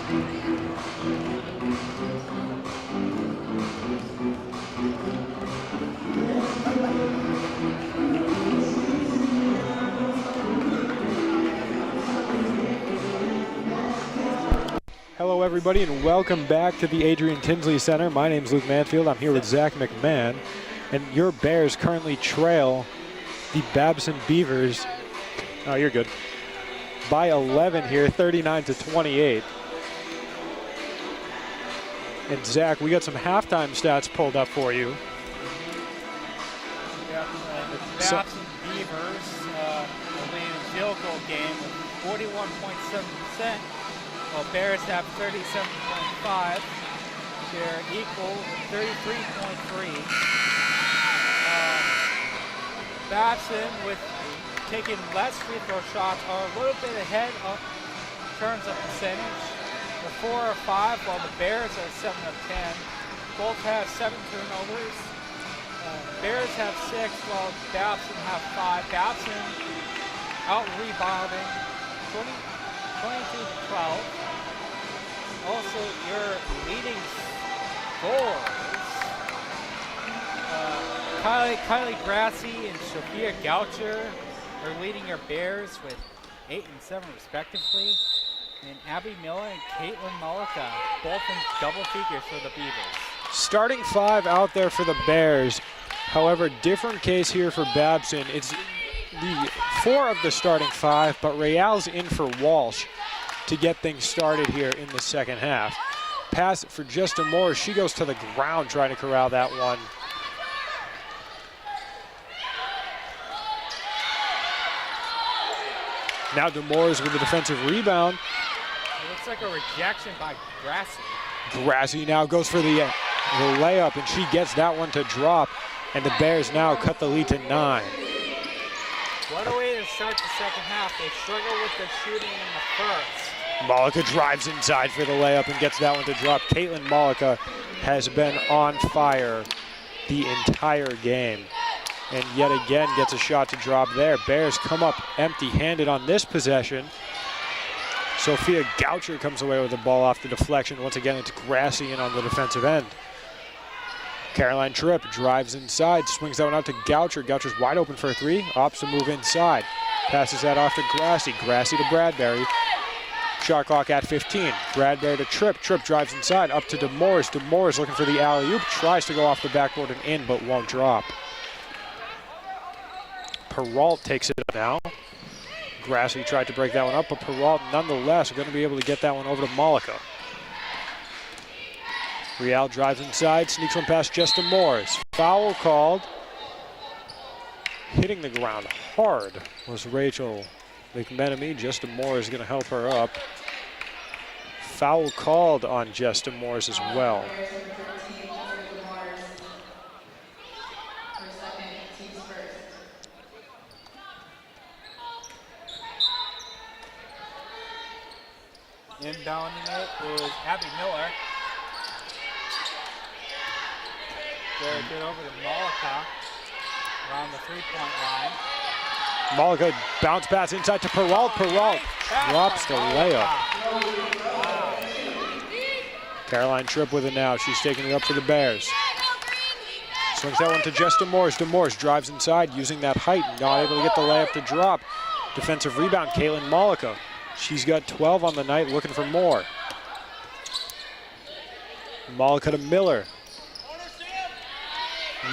Hello, everybody, and welcome back to the Adrian Tinsley Center. My name's Luke Manfield. I'm here with Zach McMahon, and your Bears currently trail the Babson Beavers. Oh, you're good. By 11 here, 39-28. And Zach, we got some halftime stats pulled up for you. Yeah, the Babson Beavers are leading the field goal game with 41.7%. While Bears have 37.5, they're equal 33.3. Babson, with taking less free throw shots, are a little bit ahead in terms of percentage. They're 4 or 5, while the Bears are 7 of 10. Both have 7 turnovers. Bears have 6, while Babson have 5. Babson out rebounding 22-12. Also, your leading scorers, Kylie Grassi and Sophia Goucher are leading your Bears with 8 and 7 respectively. And Abby Miller and Caitlin Mullica, both in double figures for the Beavers. Starting 5 out there for the Bears. However, different case here for Babson. It's the 4 of the starting 5, but Real's in for Walsh to get things started here in the second half. Pass for just Moore. She goes to the ground trying to corral that one. Now Demores with the defensive rebound. It looks like a rejection by Grassi. Grassi now goes for the layup, and she gets that one to drop. And the Bears now cut the lead to 9. What a way to start the second half. They struggled with their shooting in the first. Mullica drives inside for the layup and gets that one to drop. Caitlin Mullica has been on fire the entire game, and yet again gets a shot to drop there. Bears come up empty-handed on this possession. Sophia Goucher comes away with the ball off the deflection. Once again, it's Grassi in on the defensive end. Caroline Tripp drives inside, swings that one out to Goucher. Goucher's wide open for a 3, opts to move inside. Passes that off to Grassi. Grassi to Bradbury. Shot clock at 15. Bradbury to Tripp. Tripp drives inside, up to Demores. Demores looking for the alley-oop. Tries to go off the backboard and in, but won't drop. Perrault takes it now. Grassi tried to break that one up, but Perrault nonetheless are going to be able to get that one over to Mullica. Real drives inside, sneaks one past Justin Morris. Foul called. Hitting the ground hard was Rachel McMenemy. Justin Morris is going to help her up. Foul called on Justin Morris as well. Inbounding it is Abby Miller. Very good over to Mullica around the three-point line. Mullica bounce pass inside to Perrault. Perrault drops the layup. Caroline Tripp with it now. She's taking it up for the Bears. Swings that one to Justin Morris. DeMorris drives inside using that height. Not able to get the layup to drop. Defensive rebound, Caitlin Mullica. She's got 12 on the night, looking for more. Mullica to Miller.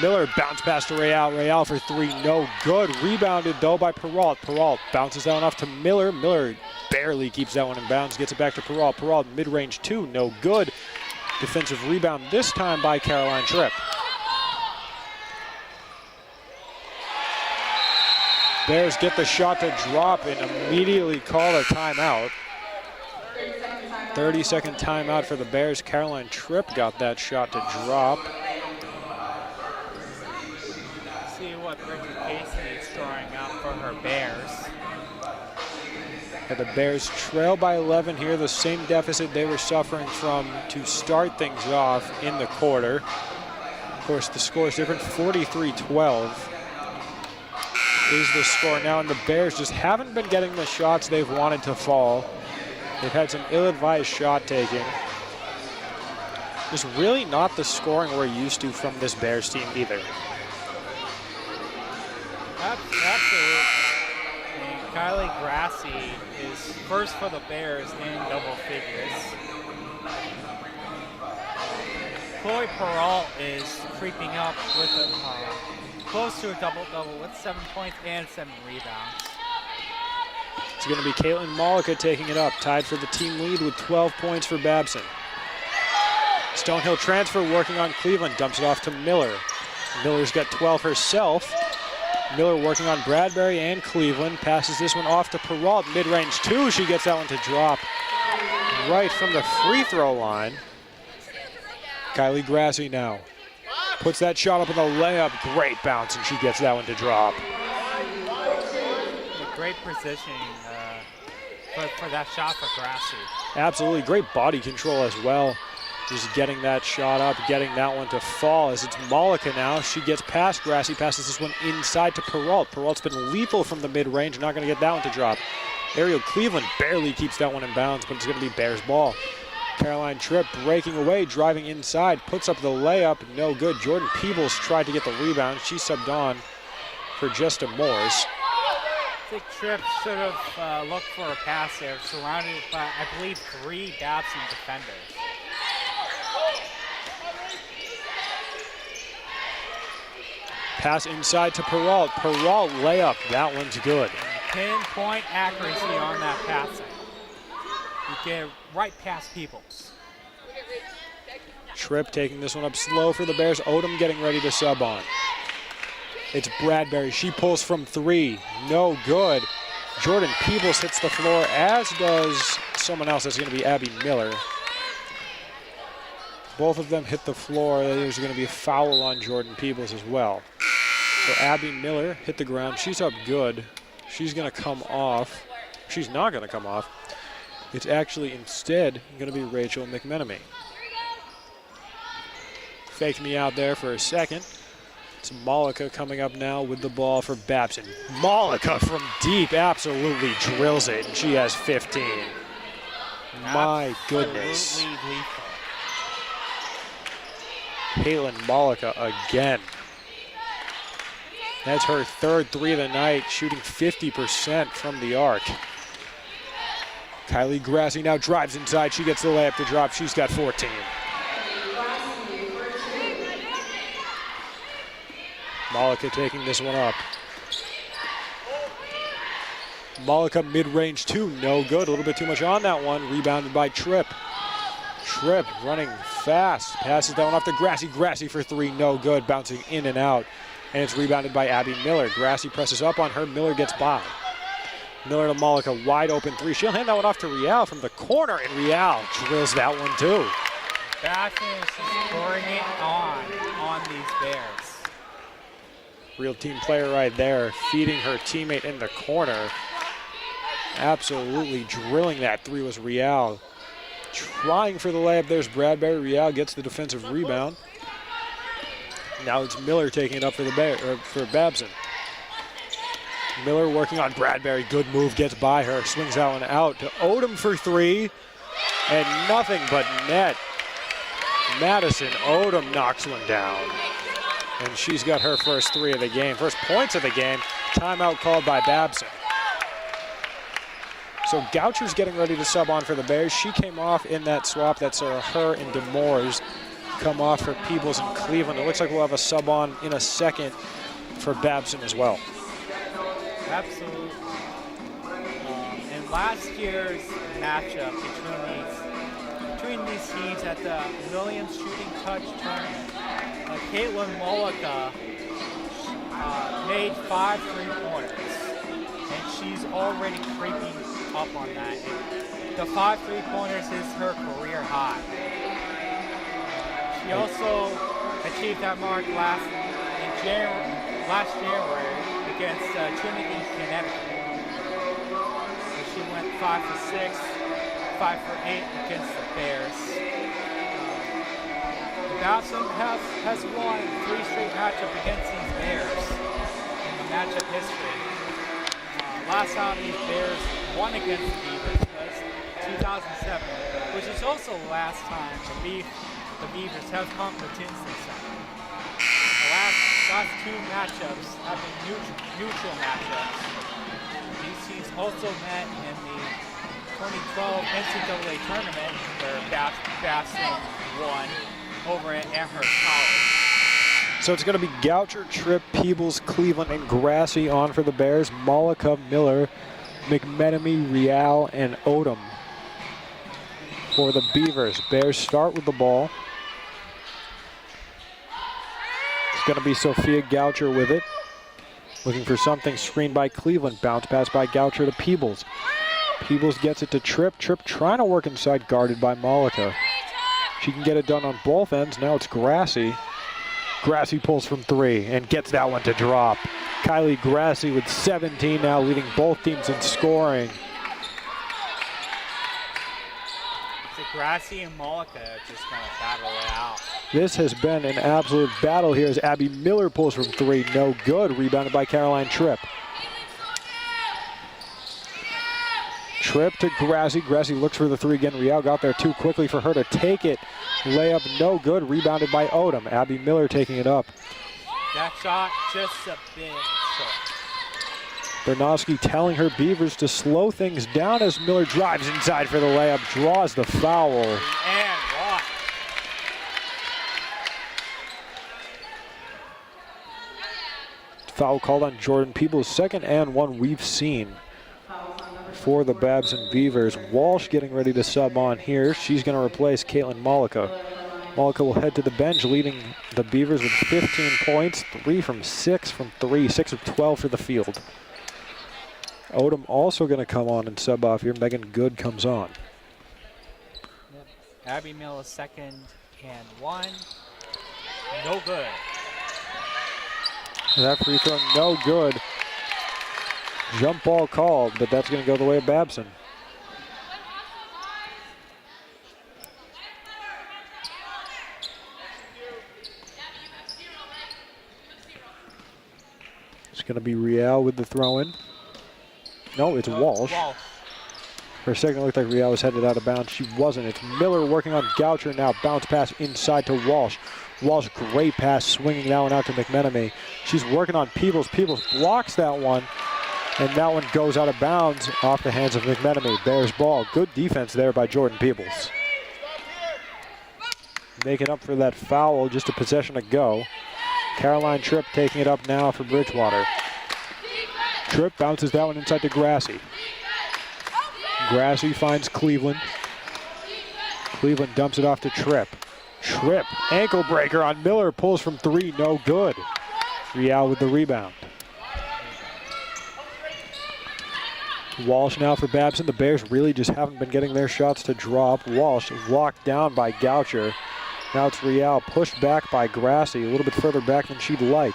Miller bounce pass to Real. Real for 3, no good. Rebounded though by Perrault. Perrault bounces that one off to Miller. Miller barely keeps that one in bounds, gets it back to Perrault. Perrault mid-range 2, no good. Defensive rebound this time by Caroline Tripp. Bears get the shot to drop and immediately call a timeout. 30-second timeout for the Bears. Caroline Tripp got that shot to drop. See what Bridget Casey is throwing out for her Bears. And the Bears trail by 11 here, the same deficit they were suffering from to start things off in the quarter. Of course, the score is different, 43-12. Is the score now, and the Bears just haven't been getting the shots they've wanted to fall. They've had some ill-advised shot taking. Just really not the scoring we're used to from this Bears team either. Absolutely. And Kylie Grassi is first for the Bears in double figures. Chloe Peralt is creeping up with close to a double-double with 7 points and 7 rebounds. It's going to be Caitlin Malika taking it up, tied for the team lead with 12 points for Babson. Stonehill transfer working on Cleveland, dumps it off to Miller. Miller's got 12 herself. Miller working on Bradbury and Cleveland, passes this one off to Peralt, mid-range 2. She gets that one to drop right from the free throw line. Kylie Grassi now puts that shot up in the layup, great bounce, and she gets that one to drop. Great positioning for that shot for Grassi. Absolutely, great body control as well. Just getting that shot up, getting that one to fall as it's Malika now. She gets past Grassi, passes this one inside to Peralt. Peralt's been lethal from the mid-range, not going to get that one to drop. Ariel Cleveland barely keeps that one in bounds, but it's going to be Bears ball. Caroline Tripp breaking away, driving inside, puts up the layup, no good. Jordan Peebles tried to get the rebound. She subbed on for Jesta Moores. I think Tripp should have looked for a pass there, surrounded by, I believe, 3 Babson defenders. Pass inside to Peralt. Peralt layup, that one's good. Pinpoint accuracy on that passing. You get it right past Peebles. Tripp taking this one up slow for the Bears. Odom getting ready to sub on. It's Bradbury. She pulls from 3. No good. Jordan Peebles hits the floor, as does someone else. That's going to be Abby Miller. Both of them hit the floor. There's going to be a foul on Jordan Peebles as well. So Abby Miller hit the ground. She's up good. She's going to come off. She's not going to come off. It's actually instead going to be Rachel McMenemy. Faked me out there for a second. It's Malika coming up now with the ball for Babson. Malika from deep absolutely drills it, and she has 15. My goodness. Caitlin Malika again. That's her 3rd 3 of the night, shooting 50% from the arc. Kylie Grassi now drives inside. She gets the layup to drop. She's got 14. Malika taking this one up. Malika mid-range 2, no good. A little bit too much on that one. Rebounded by Tripp. Tripp running fast. Passes that one off to Grassi. Grassi for 3, no good. Bouncing in and out. And it's rebounded by Abby Miller. Grassi presses up on her. Miller gets by. Miller to Malika, wide open 3. She'll hand that one off to Rial from the corner, and Rial drills that one too. Babson is scoring it on these Bears. Real team player right there, feeding her teammate in the corner. Absolutely drilling that 3 was Rial. Trying for the layup, there's Bradbury. Rial gets the defensive rebound. Now it's Miller taking it up for Babson. Miller working on Bradbury, good move, gets by her, swings that one out to Odom for 3, and nothing but net. Madison Odom knocks one down, and she's got her first 3 of the game, first points of the game. Timeout called by Babson. So Goucher's getting ready to sub on for the Bears. She came off in that swap. That's her and DeMoores come off for Peebles and Cleveland. It looks like we'll have a sub on in a second for Babson as well. Absolutely. In last year's matchup between these teams at the Williams Shooting Touch Tournament, Caitlin Malika made 5 3-pointers, and she's already creeping up on that. The 5 3-pointers is her career high. She also achieved that mark last January against Trinity, Connecticut. She went 5 for 6, 5 for 8 against the Bears. Babson has won 3 straight matchups against these Bears in the matchup history. Last time these Bears won against the Beavers was 2007, which is also the last time the Beavers have come to Tinsley Center. The last two matchups have been neutral matchups. These teams also met in the 2012 NCAA tournament where Babson won over at Amherst College. So it's going to be Goucher, Tripp, Peebles, Cleveland, and Grassi on for the Bears. Malika, Miller, McMenemy, Real, and Odom for the Beavers. Bears start with the ball. It's going to be Sophia Goucher with it. Looking for something, screened by Cleveland. Bounce pass by Goucher to Peebles. Peebles gets it to Tripp. Tripp trying to work inside, guarded by Malika. She can get it done on both ends. Now it's Grassi. Grassi pulls from 3 and gets that one to drop. Kylie Grassi with 17 now, leading both teams in scoring. So Grassi and Malika are just going to battle it out. This has been an absolute battle here as Abby Miller pulls from 3. No good. Rebounded by Caroline Tripp. Tripp to Grassi. Grassi looks for the 3 again. Real got there too quickly for her to take it. Layup no good. Rebounded by Odom. Abby Miller taking it up. That shot just a bit short. Bernowski telling her Beavers to slow things down as Miller drives inside for the layup. Draws the foul. And what? Foul called on Jordan Peebles. Second and one we've seen for the Babson Beavers. Walsh getting ready to sub on here. She's going to replace Caitlin Malika. Malika will head to the bench, leading the Beavers with 15 points, 3 from 6 from 3, 6 of 12 for the field. Odom also going to come on and sub off here. Megan Good comes on. Yep. Abby Miller second and 1. No good. That free throw no good. Jump ball called, but that's going to go the way of Babson. It's going to be Real with the throw in. No, it's Walsh. For a second, it looked like Real was headed out of bounds. She wasn't. It's Miller working on Goucher now. Bounce pass inside to Walsh. Walsh, great pass, swinging that one out to McMenemy. She's working on Peebles. Peebles blocks that one, and that one goes out of bounds off the hands of McMenemy. Bears ball. Good defense there by Jordan Peebles. Making up for that foul, just a possession to go. Caroline Tripp taking it up now for Bridgewater. Tripp bounces that one inside to Grassi. Grassi finds Cleveland. Cleveland dumps it off to Tripp. Tripp, ankle breaker on Miller, pulls from 3, no good. Real with the rebound. Walsh now for Babson. The Bears really just haven't been getting their shots to drop. Walsh locked down by Goucher. Now it's Real, pushed back by Grassi, a little bit further back than she'd like.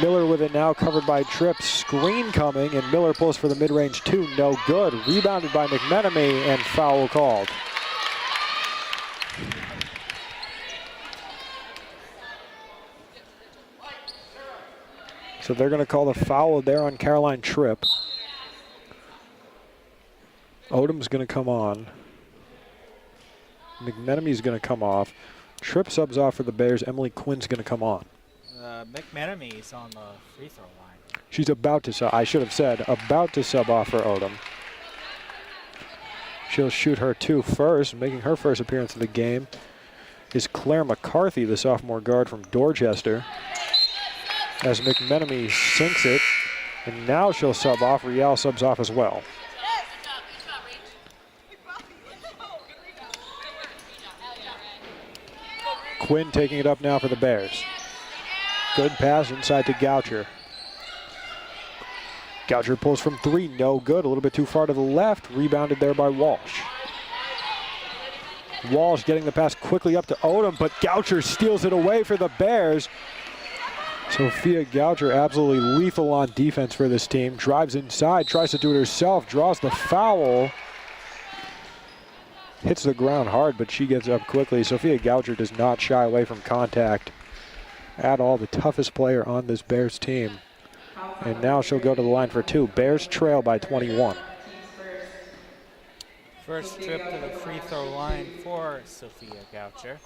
Miller with it now, covered by Tripp. Screen coming, and Miller pulls for the mid-range 2, no good. Rebounded by McMenemy, and foul called. So they're going to call the foul there on Caroline Tripp. Odom's going to come on. McMenemy's going to come off. Tripp subs off for the Bears. Emily Quinn's going to come on. McMenemy's on the free throw line. She's about to sub. I should have said about to sub off for Odom. She'll shoot her 2 first. Making her first appearance of the game is Claire McCarthy, the sophomore guard from Dorchester. As McMenemy sinks it, and now she'll sub off. Real subs off as well. Quinn taking it up now for the Bears. Good pass inside to Goucher. Goucher pulls from 3, no good. A little bit too far to the left. Rebounded there by Walsh. Walsh getting the pass quickly up to Odom, but Goucher steals it away for the Bears. Sophia Goucher absolutely lethal on defense for this team. Drives inside, tries to do it herself, draws the foul. Hits the ground hard, but she gets up quickly. Sophia Goucher does not shy away from contact at all. The toughest player on this Bears team. And now she'll go to the line for 2. Bears trail by 21. First trip to the free throw line for Sophia Goucher.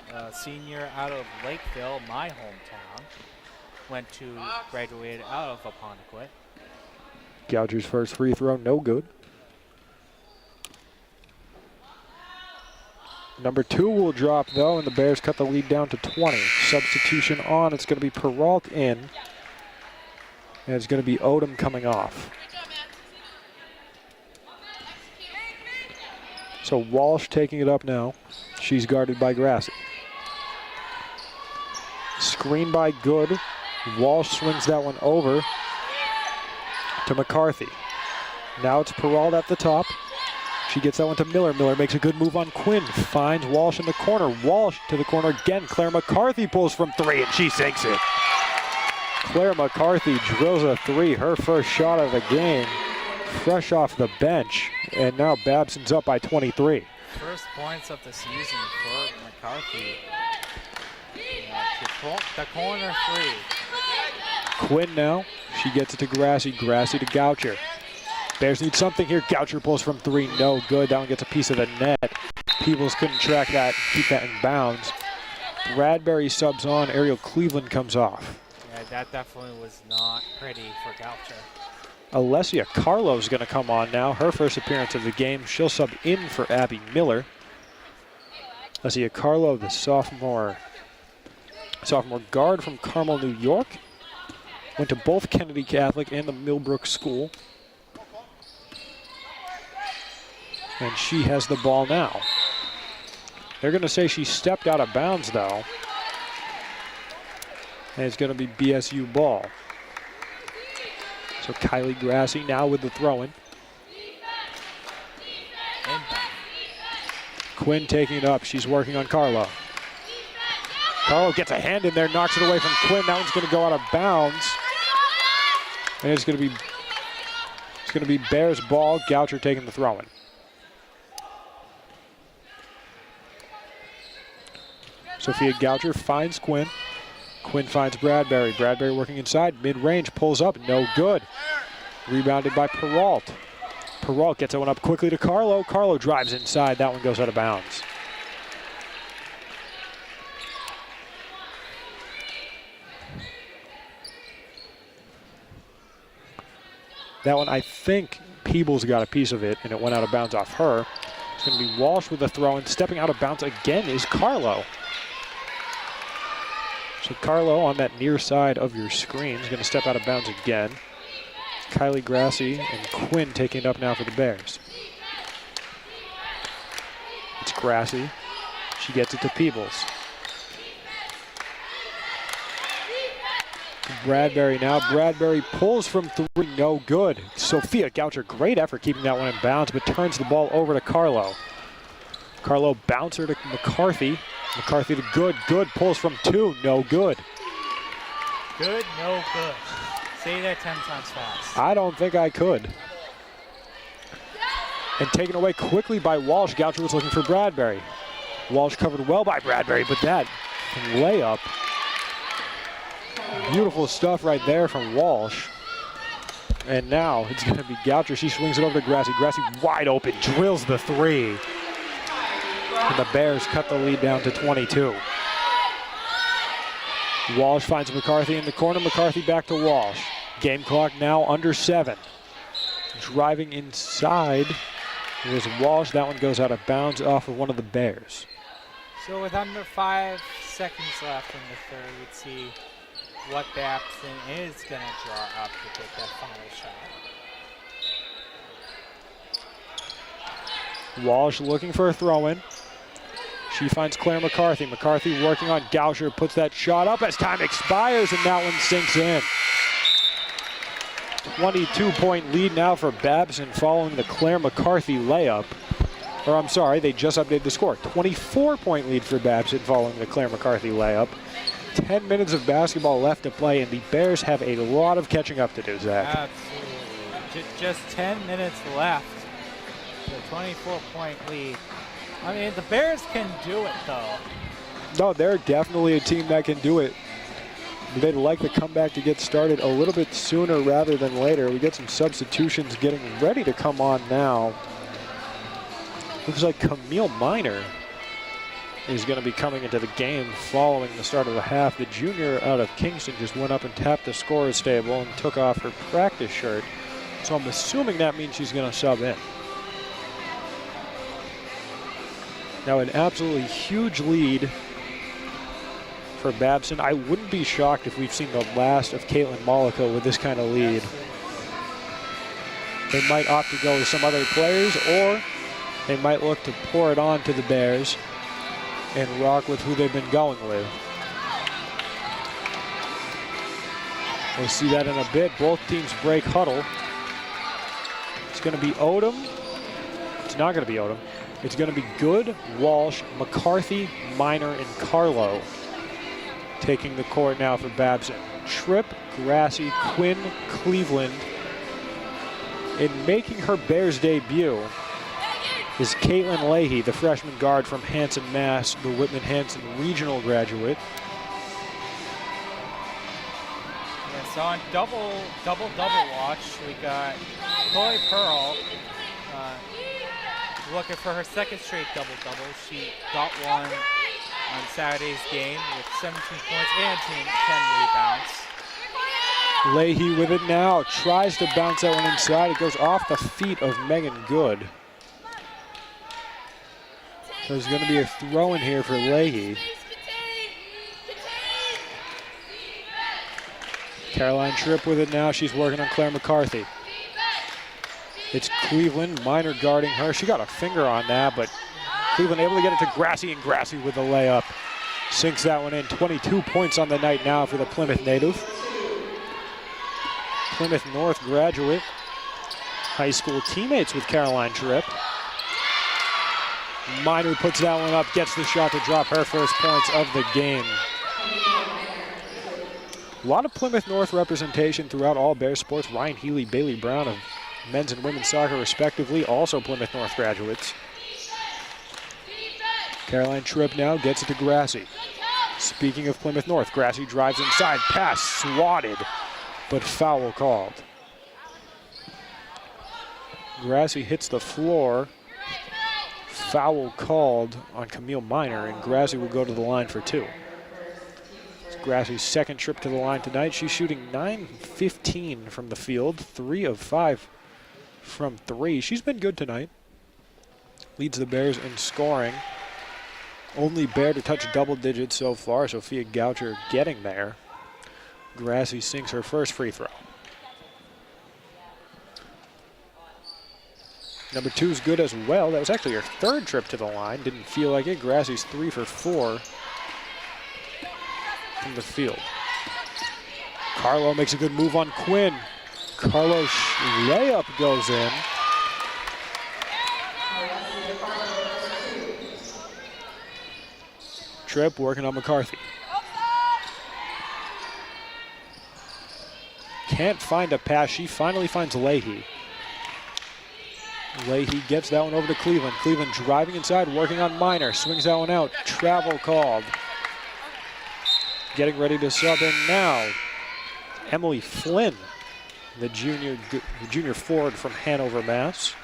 The senior out of Lakeville, my hometown, graduated out of Apponequet. Goucher's first free throw, no good. Number 2 will drop, though, and the Bears cut the lead down to 20. Substitution on. It's going to be Peralt in. And it's going to be Odom coming off. So Walsh taking it up now. She's guarded by Grassi. Screen by Good. Walsh swings that one over to McCarthy. Now it's Peralt at the top. She gets that one to Miller. Miller makes a good move on Quinn. Finds Walsh in the corner. Walsh to the corner again. Claire McCarthy pulls from 3 and she sinks it. Claire McCarthy drills a 3, her first shot of the game, fresh off the bench. And now Babson's up by 23. First points of the season for McCarthy. The corner 3. Quinn now. She gets it to Grassi. Grassi to Goucher. Bears need something here. Goucher pulls from 3. No good. That one gets a piece of the net. Peebles couldn't track that, keep that in bounds. Bradbury subs on. Ariel Cleveland comes off. Yeah, that definitely was not pretty for Goucher. Alessia Carlo's going to come on now. Her first appearance of the game. She'll sub in for Abby Miller. Alessia Carlo, the sophomore guard from Carmel, New York. Went to both Kennedy Catholic and the Millbrook School. And she has the ball now. They're going to say she stepped out of bounds, though. And it's going to be BSU ball. So Kylie Grassi now with the throw-in. Quinn taking it up. She's working on Carlo. Carlo gets a hand in there, knocks it away from Quinn. That one's going to go out of bounds. And it's going to be Bears ball. Goucher taking the throw-in. Sophia Goucher finds Quinn. Quinn finds Bradbury. Bradbury working inside. Mid-range, pulls up, no good. Rebounded by Peralt. Peralt gets that one up quickly to Carlo. Carlo drives inside. That one goes out of bounds. That one, I think Peebles got a piece of it, and it went out of bounds off her. It's going to be Walsh with the throw-in. Stepping out of bounds again is Carlo. So Carlo on that near side of your screen is going to step out of bounds again. Kylie Grassi and Quinn taking it up now for the Bears. It's Grassi. She gets it to Peebles. Bradbury now. Bradbury pulls from 3, no good. Sophia Goucher, great effort keeping that one in bounds, but turns the ball over to Carlo. Carlo bouncer to McCarthy. McCarthy to Good. Good pulls from 2, no good. Good, no good. Say that 10 times fast. I don't think I could. And taken away quickly by Walsh. Goucher was looking for Bradbury. Walsh covered well by Bradbury, but that layup. Beautiful stuff right there from Walsh. And now it's going to be Goucher. She swings it over to Grassi. Grassi wide open, drills the 3. And the Bears cut the lead down to 22. Walsh finds McCarthy in the corner. McCarthy back to Walsh. Game clock now under 7. Driving inside is Walsh. That one goes out of bounds off of one of the Bears. So with under 5 seconds left in the third, we'd see what Babson is going to draw up to get that final shot. Walsh looking for a throw-in. She finds Claire McCarthy. McCarthy working on Goucher, puts that shot up as time expires, and that one sinks in. 22-point lead now for Babson following the Claire McCarthy layup. Or I'm sorry, they just updated the score. 24-point lead for Babson following the Claire McCarthy layup. 10 minutes of basketball left to play, and the Bears have a lot of catching up to do, Zach. Absolutely. Just 10 minutes left. The 24-point lead. I mean, the Bears can do it, though. No, they're definitely a team that can do it. They'd like the comeback to get started a little bit sooner rather than later. We get some substitutions getting ready to come on now. Looks like Camille Miner is going to be coming into the game following the start of the half. The junior out of Kingston just went up and tapped the scorer's table and took off her practice shirt. So I'm assuming that means she's going to sub in. Now an absolutely huge lead for Babson. I wouldn't be shocked if we've seen the last of Caitlin Mollico with this kind of lead. They might opt to go with some other players, or they might look to pour it on to the Bears and rock with who they've been going with. We'll see that in a bit. Both teams break huddle. It's going to be Odom. It's not going to be Odom. It's going to be Good, Walsh, McCarthy, Miner, and Carlo taking the court now for Babson. Tripp, Grassy, Quinn, Cleveland. In making her Bears debut is Caitlin Leahy, the freshman guard from Hanson, Mass., the Whitman-Hanson regional graduate. Yeah, so on double watch, we got Chloe Pearl looking for her second straight double-double. She got one on Saturday's game with 17 points and 10 rebounds. Leahy with it now, tries to bounce that one inside. It goes off the feet of Megan Good. So there's going to be a throw in here for Leahy. Caroline Tripp with it now. She's working on Claire McCarthy. It's Cleveland, Miner guarding her. She got a finger on that, but Cleveland able to get it to Grassy, and Grassy with the layup. Sinks that one in. 22 points on the night now for the Plymouth native. Plymouth North graduate. High school teammates with Caroline Tripp. Miner puts that one up, gets the shot to drop her first points of the game. A lot of Plymouth North representation throughout all Bears sports. Ryan Healy, Bailey Brown of men's and women's soccer respectively, also Plymouth North graduates. Caroline Tripp now gets it to Grassy. Speaking of Plymouth North, Grassy drives inside, pass swatted, but foul called. Grassy hits the floor. Foul called on Camille Miner, and Grassy will go to the line for two. It's Grassy's second trip to the line tonight. She's shooting 9-15 from the field, 3 of 5 from 3. She's been good tonight. Leads the Bears in scoring. Only Bear to touch double digits so far, Sophia Goucher getting there. Grassy sinks her first free throw. Number 2 is good as well. That was actually her third trip to the line. Didn't feel like it. Grassy's 3 for 4 from the field. Carlo makes a good move on Quinn. Carlo's layup goes in. Tripp working on McCarthy. Can't find a pass. She finally finds Leahy. Leahy gets that one over to Cleveland. Cleveland driving inside, working on Miner. Swings that one out. Travel called. Getting ready to sub in now. Emily Flynn, the junior forward from Hanover, Mass.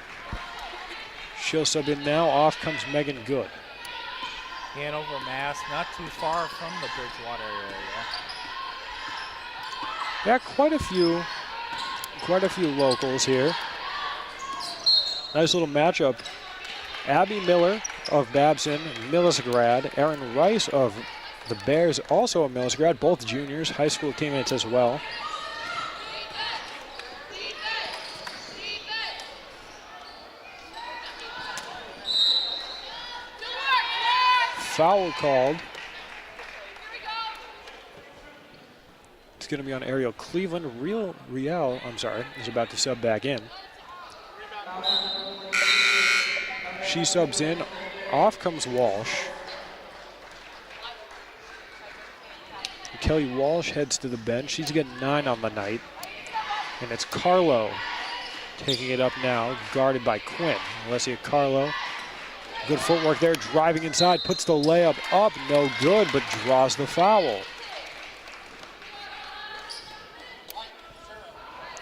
She'll sub in now. Off comes Megan Good. Hanover, Mass, not too far from the Bridgewater area. Yeah, quite a few locals here. Nice little matchup. Abby Miller of Babson, Millisgrad. Erin Rice of the Bears, also a Millisgrad. Both juniors, high school teammates as well. Foul called. It's going to be on Ariel Cleveland. Riel is about to sub back in. She subs in. Off comes Walsh. Kelly Walsh heads to the bench. She's getting 9 on the night. And it's Carlo taking it up now, guarded by Quinn. Alessia Carlo. Good footwork there, driving inside, puts the layup up, no good, but draws the foul.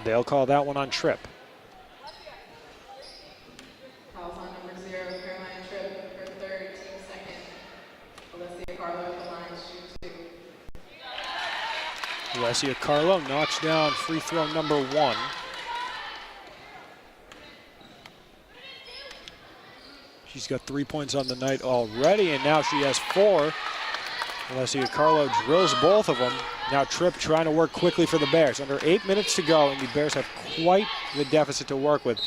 They'll call that one on Tripp. Fouls on number 0, Caroline Tripp, her third, team second. Alessia Carlo at the line, shoot 2. Alessia Carlo knocks down free throw number 1. She's got 3 points on the night already, and now she has 4. Alessia Carlo drills both of them. Now Tripp trying to work quickly for the Bears. Under 8 minutes to go, and the Bears have quite the deficit to work with.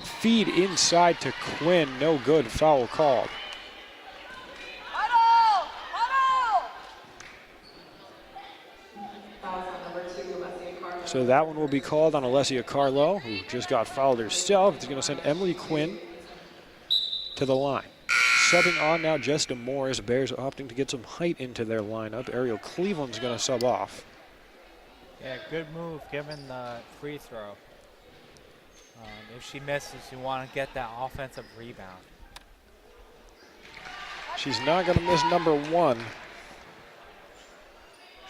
Feed inside to Quinn, no good, foul called. So that one will be called on Alessia Carlo, who just got fouled herself. It's going to send Emily Quinn to the line. Subbing on now, Jessica Morris. Bears opting to get some height into their lineup. Ariel Cleveland's going to sub off. Yeah, good move given the free throw. If she misses, you want to get that offensive rebound. She's not going to miss number 1.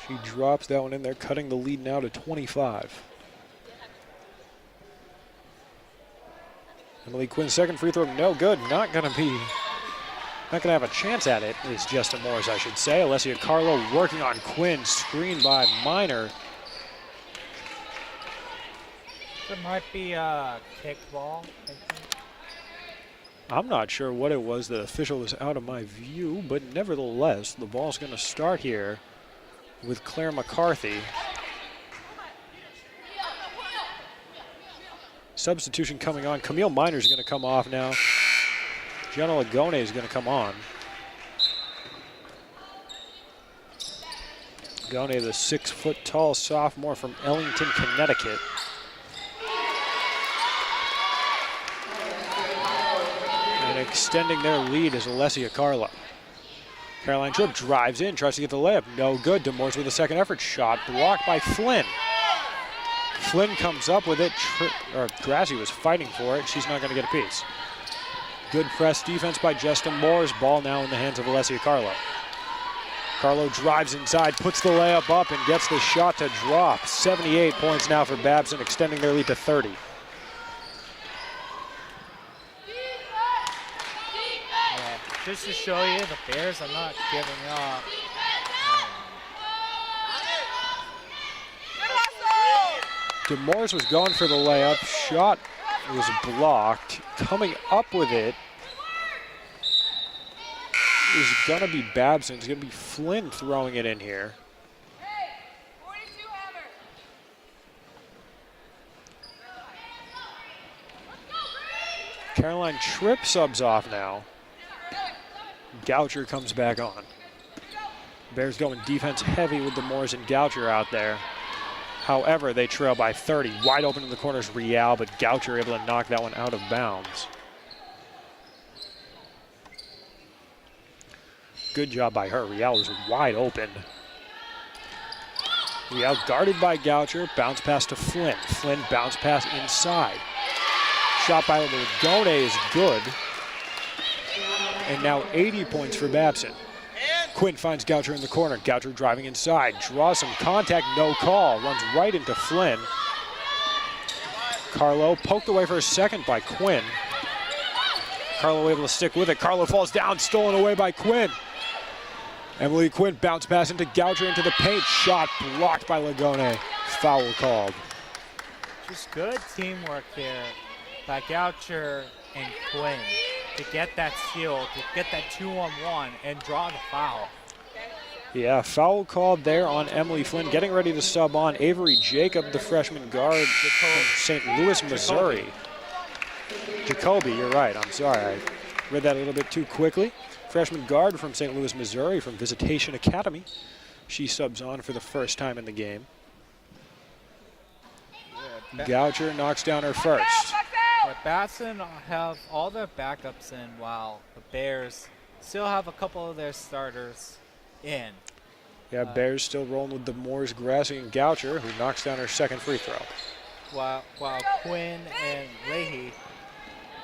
She drops that one in there, cutting the lead now to 25. Emily Quinn's second free throw, no good. Not going to have a chance at it, is Justin Morris, I should say. Alessia Carlo working on Quinn, screened by Minor. There might be a kickball, I think. I'm not sure what it was. The official was out of my view, but nevertheless, the ball's going to start here with Claire McCarthy. Substitution coming on. Camille Minor is going to come off now. Gianna Lagone is going to come on. Lagone, the 6-foot-tall sophomore from Ellington, Connecticut. And extending their lead is Alessia Carlo. Caroline Tripp drives in, tries to get the layup. No good. Demores with a second effort. Shot blocked by Flynn. Flynn comes up with it. Grassi was fighting for it. She's not going to get a piece. Good press defense by Justin Moore's. Ball now in the hands of Alessia Carlo. Carlo drives inside, puts the layup up, and gets the shot to drop. 78 points now for Babson, extending their lead to 30. Just to show you, the Bears are not giving up. Demores was going for the layup. Shot was blocked. Coming up with it is going to be Babson. It's going to be Flynn throwing it in here. Caroline Tripp subs off now. Goucher comes back on. Bears going defense heavy with Demores and Goucher out there. However, they trail by 30. Wide open in the corners, Real, but Goucher able to knock that one out of bounds. Good job by her. Real was wide open. Real guarded by Goucher. Bounce pass to Flynn. Flynn bounce pass inside. Shot by Lagone is good. And now 80 points for Babson. Quinn finds Goucher in the corner. Goucher driving inside. Draws some contact, no call. Runs right into Flynn. Carlo poked away for a second by Quinn. Carlo able to stick with it. Carlo falls down, stolen away by Quinn. Emily Quinn bounce pass into Goucher into the paint. Shot blocked by Lagone. Foul called. Just good teamwork here by Goucher and Quinn to get that steal, to get that 2-on-1 and draw the foul. Yeah, foul called there on Emily Flynn. Getting ready to sub on Avery Jacob, the freshman guard from St. Louis, Missouri. Jacoby, you're right. I'm sorry. I read that a little bit too quickly. Freshman guard from St. Louis, Missouri from Visitation Academy. She subs on for the first time in the game. Goucher knocks down her first. But Babson have all their backups in while the Bears still have a couple of their starters in. Yeah, Bears still rolling with Demores, Grassi, and Goucher, who knocks down her second free throw. While Quinn and Leahy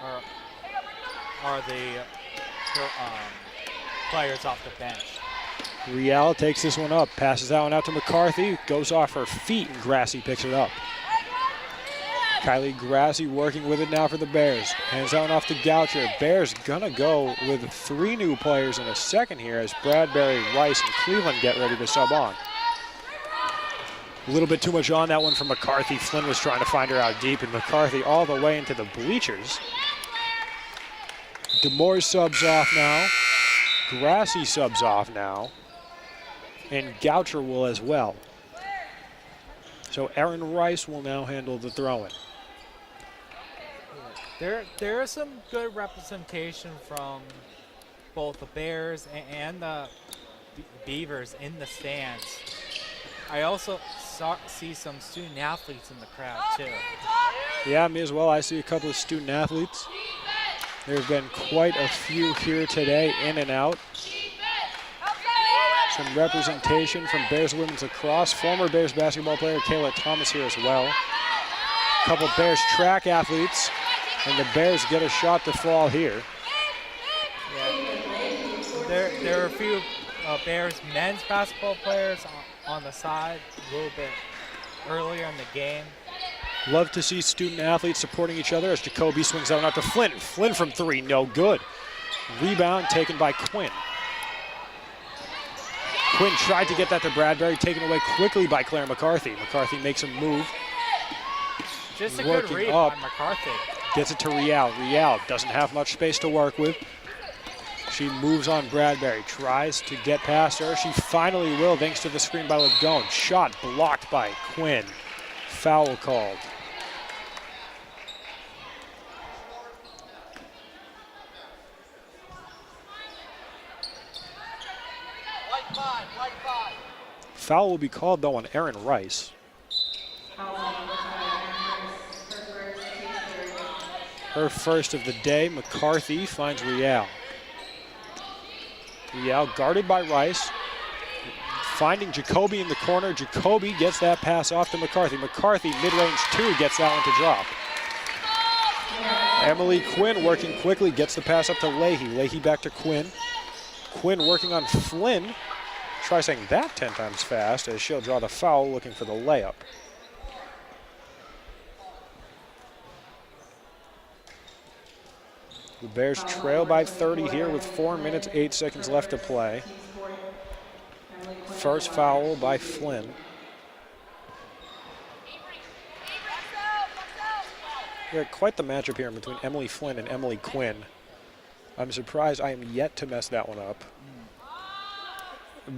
are the players off the bench. Real takes this one up, passes that one out to McCarthy, goes off her feet, and Grassi picks it up. Kylie Grassi working with it now for the Bears. Hands out off to Goucher. Bears gonna go with 3 new players in a second here as Bradbury, Rice, and Cleveland get ready to sub on. A little bit too much on that one from McCarthy. Flynn was trying to find her out deep, and McCarthy all the way into the bleachers. DeMoore subs off now. Grassi subs off now. And Goucher will as well. So Aaron Rice will now handle the throw-in. There is some good representation from both the Bears and the Beavers in the stands. I also see some student athletes in the crowd too. Yeah, me as well. I see a couple of student athletes. There have been quite a few here today, in and out. Some representation from Bears women's lacrosse. Former Bears basketball player Kayla Thomas here as well. A couple Bears track athletes, and the Bears get a shot to fall here. Yeah. There are a few Bears men's basketball players on the side a little bit earlier in the game. Love to see student athletes supporting each other as Jacoby swings out to Flynn. Flynn from 3, no good. Rebound taken by Quinn. Quinn tried to get that to Bradbury, taken away quickly by Claire McCarthy. McCarthy makes a move. Just a good read by McCarthy. Gets it to Real. Real doesn't have much space to work with. She moves on Bradbury, tries to get past her. She finally will, thanks to the screen by Lagone. Shot blocked by Quinn. Foul called. Foul will be called, though, on Aaron Rice. Her first of the day. McCarthy finds Real. Real guarded by Rice. Finding Jacoby in the corner. Jacoby gets that pass off to McCarthy. McCarthy, mid-range 2, gets that one to drop. Emily Quinn working quickly, gets the pass up to Leahy. Leahy back to Quinn. Quinn working on Flynn. Try saying that 10 times fast as she'll draw the foul, looking for the layup. The Bears trail by 30 here with 4 minutes, 8 seconds left to play. First foul by Flynn. Yeah, quite the matchup here between Emily Flynn and Emily Quinn. I'm surprised I am yet to mess that one up.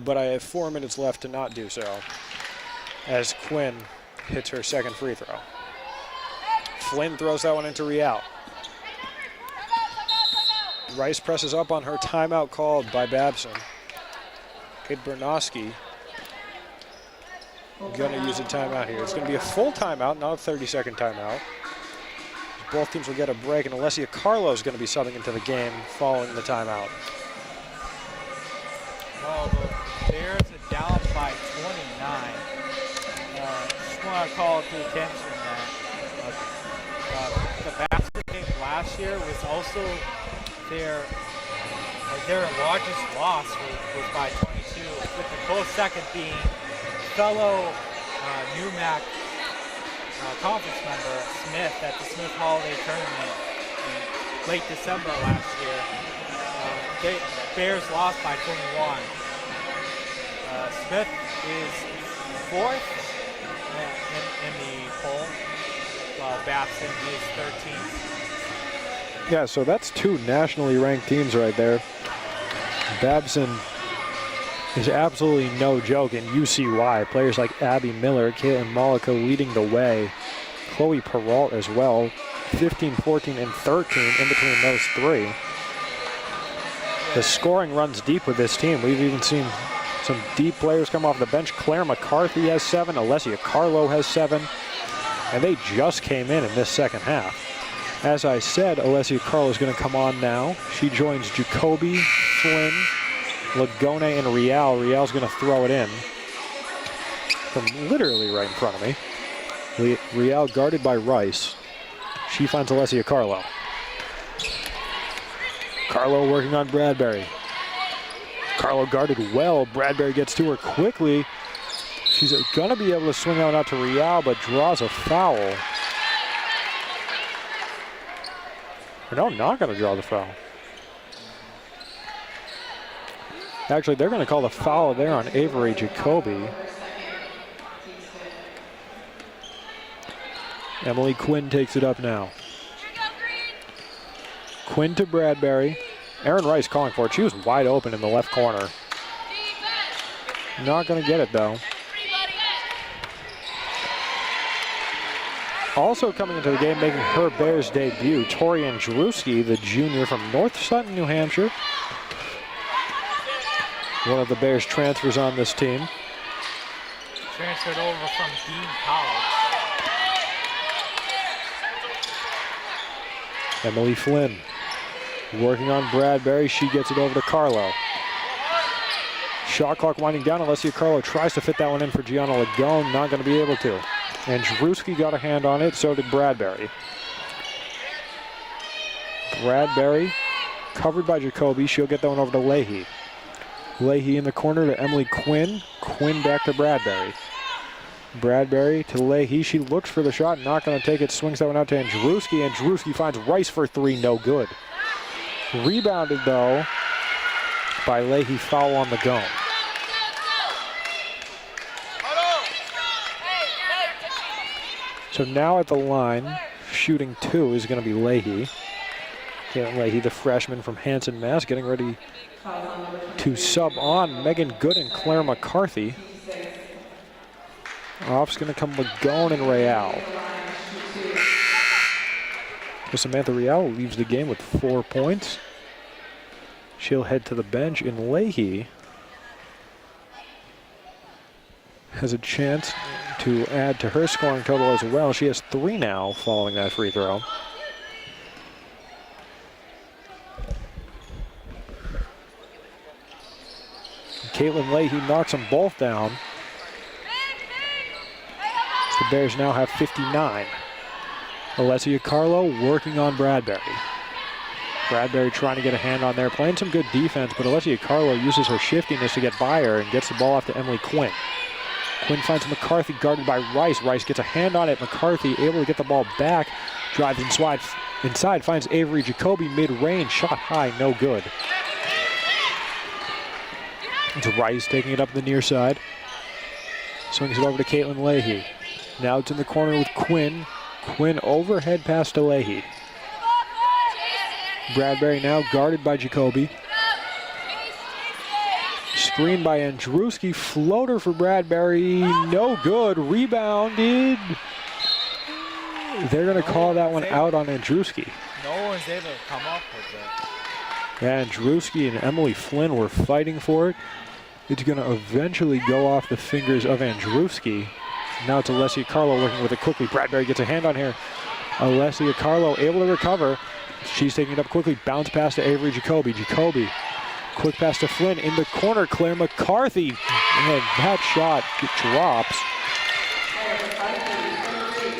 But I have 4 minutes left to not do so, as Quinn hits her second free throw. Flynn throws that one into Real. Rice presses up on her, timeout called by Babson. Kate Bernowski gonna use a timeout here. It's gonna be a full timeout, not a 30-second timeout. Both teams will get a break, and Alessia Carlo is gonna be subbing into the game following the timeout. Well, the Bears are down by 29. Just want to call to attention that the Babson game last year was also their largest loss was by 22, with the close second being fellow UMAC conference member Smith at the Smith Holiday Tournament in late December last year. Bears lost by 21. Smith is 4th in the poll, while Babson is 13th. Yeah, so that's 2 nationally ranked teams right there. Babson is absolutely no joke, and you see why. Players like Abby Miller, Caitlin Mollica leading the way. Chloe Peralt as well. 15, 14, and 13 in between those 3. The scoring runs deep with this team. We've even seen some deep players come off the bench. Claire McCarthy has 7. Alessia Carlo has 7. And they just came in this second half. As I said, Alessia Carlo is going to come on now. She joins Jacoby, Flynn, Lagone, and Real. Real's going to throw it in from literally right in front of me. Real guarded by Rice. She finds Alessia Carlo. Carlo working on Bradbury. Carlo guarded well. Bradbury gets to her quickly. She's going to be able to swing out to Real, but draws a foul. No, not going to draw the foul. Actually, they're going to call the foul there on Avery Jacoby. Emily Quinn takes it up now. Quinn to Bradbury. Erin Rice calling for it. She was wide open in the left corner. Not going to get it, though. Also coming into the game, making her Bears debut, Tori Andrzejewski, the junior from North Sutton, New Hampshire. One of the Bears transfers on this team. Transferred over from Dean College. Emily Flynn working on Bradbury. She gets it over to Carlo. Shot clock winding down. Alessia Carlo tries to fit that one in for Gianna Lagone. Not going to be able to. And Andrzejewski got a hand on it. So did Bradbury. Bradbury covered by Jacoby. She'll get that one over to Leahy. Leahy in the corner to Emily Quinn. Quinn back to Bradbury. Bradbury to Leahy. She looks for the shot, not going to take it. Swings that one out to Andrzejewski. Andrzejewski finds Rice for three, no good. Rebounded, though, by Leahy. Foul on the Gone. So now at the line, shooting two is going to be Leahy. Caitlin Leahy, the freshman from Hanson, Mass, getting ready to sub on Megan Good and Claire McCarthy. Off's going to come Lagone and Real. So Samantha Real leaves the game with 4 points. She'll head to the bench, and Leahy has a chance to add to her scoring total as well. She has 3 now following that free throw. Caitlin Leahy knocks them both down. The Bears now have 59. Alessia Carlo working on Bradbury. Bradbury trying to get a hand on there, playing some good defense, but Alessia Carlo uses her shiftiness to get by her and gets the ball off to Emily Quinn. Quinn finds McCarthy guarded by Rice. Rice gets a hand on it. McCarthy able to get the ball back. Drives inside, finds Avery Jacoby mid-range. Shot high, no good. It's Rice taking it up the near side. Swings it over to Caitlin Leahy. Now it's in the corner with Quinn. Quinn overhead pass to Leahy. Bradbury now guarded by Jacoby. Screen by Andrzejewski. Floater for Bradbury. No good. Rebounded. They're going to call that one out on Andrzejewski. No one's able to come up with it. Yeah, Andrzejewski and Emily Flynn were fighting for it. It's going to eventually go off the fingers of Andrzejewski. Now it's Alessia Carlo working with it quickly. Bradbury gets a hand on here. Alessia Carlo able to recover. She's taking it up quickly. Bounce pass to Avery Jacoby. Jacoby, quick pass to Flynn. In the corner, Claire McCarthy. And that shot drops.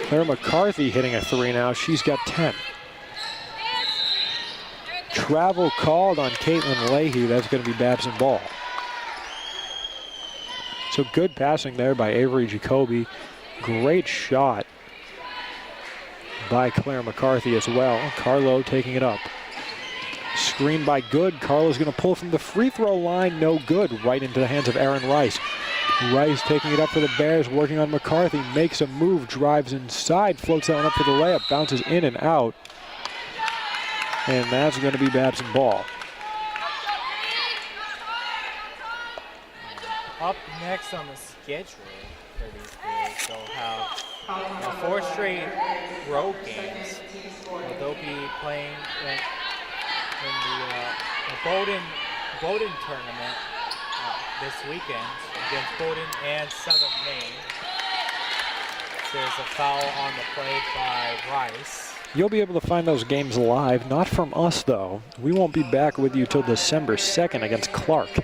Claire McCarthy hitting a 3 now. She's got 10. Travel called on Caitlin Leahy. That's going to be Babson ball. So good passing there by Avery Jacoby. Great shot by Claire McCarthy as well. Carlo taking it up. Screen by Good. Carlo's going to pull from the free throw line. No good. Right into the hands of Erin Rice. Rice taking it up for the Bears, working on McCarthy. Makes a move, drives inside, floats that one up for the layup, bounces in and out. And that's going to be Babson ball. Up next on the schedule for these games, they'll have 4 straight road games. They'll be playing in the Bowdoin tournament this weekend against Bowdoin and Southern Maine. There's a foul on the play by Rice. You'll be able to find those games live, not from us though. We won't be back with you till December 2nd against Clark.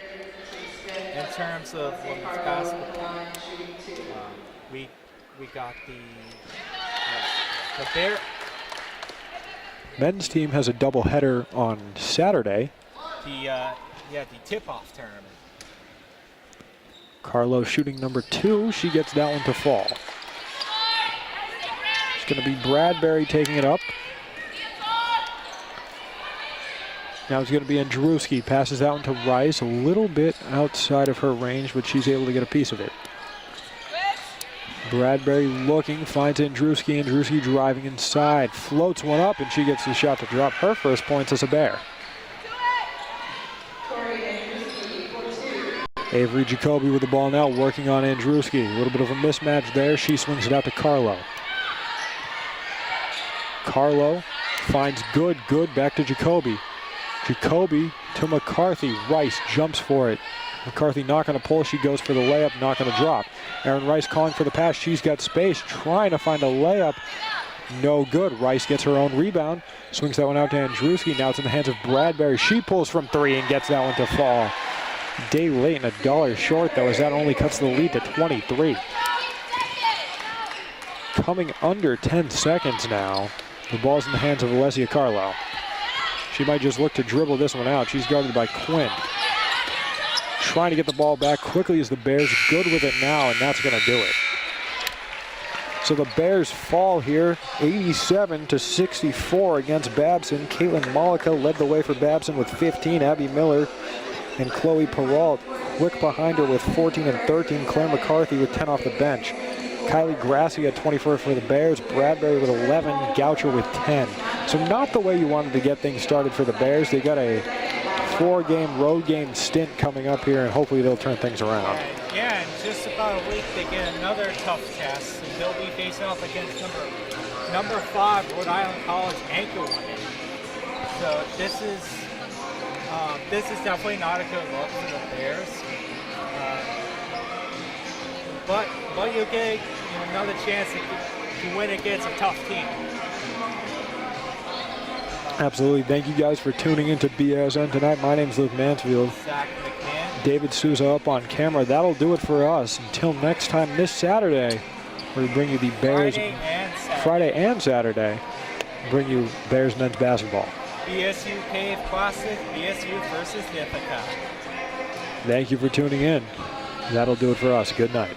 In terms of women's basketball, we got the Bear. Men's team has a doubleheader on Saturday. The tip-off tournament. Carlo shooting number 2. She gets that one to fall. It's going to be Bradbury taking it up. Now it's going to be Andruski. Passes that one to Rice. A little bit outside of her range, but she's able to get a piece of it. Bradbury looking, finds Andruski. Andruski driving inside. Floats one up, and she gets the shot to drop her first points as a Bear. Avery Jacoby with the ball now, working on Andruski. A little bit of a mismatch there. She swings it out to Carlo. Carlo finds good, back to Jacoby. Jacoby to McCarthy. Rice jumps for it. McCarthy not going to pull. She goes for the layup, not going to drop. Aaron Rice calling for the pass. She's got space, trying to find a layup. No good. Rice gets her own rebound. Swings that one out to Andruski. Now it's in the hands of Bradbury. She pulls from three and gets that one to fall. Day late and $1 short, though, as that only cuts the lead to 23. Coming under 10 seconds now. The ball's in the hands of Alessia Carlo. She might just look to dribble this one out. She's guarded by Quinn. Trying to get the ball back quickly as the Bears good with it now, and that's going to do it. So the Bears fall here 87-64 against Babson. Caitlin Malika led the way for Babson with 15. Abby Miller and Chloe Perrault quick behind her with 14 and 13. Claire McCarthy with 10 off the bench. Kylie Grassi at 24 for the Bears. Bradbury with 11. Goucher with 10. So not the way you wanted to get things started for the Bears. They got a 4-game road game stint coming up here, and hopefully they'll turn things around. Yeah, in just about a week they get another tough test. And they'll be facing off against number 5 Rhode Island College Anchorwood. So this is definitely not a good look for the Bears. But you'll get another chance to win against a tough team. Absolutely. Thank you guys for tuning in to BSN tonight. My name's Luke Mansfield. Zach McCann. David Souza up on camera. That'll do it for us. Until next time this Saturday, we bring you the Bears. Friday and Saturday. Bring you Bears men's basketball. BSU Cave Classic, BSU versus Ithaca. Thank you for tuning in. That'll do it for us. Good night.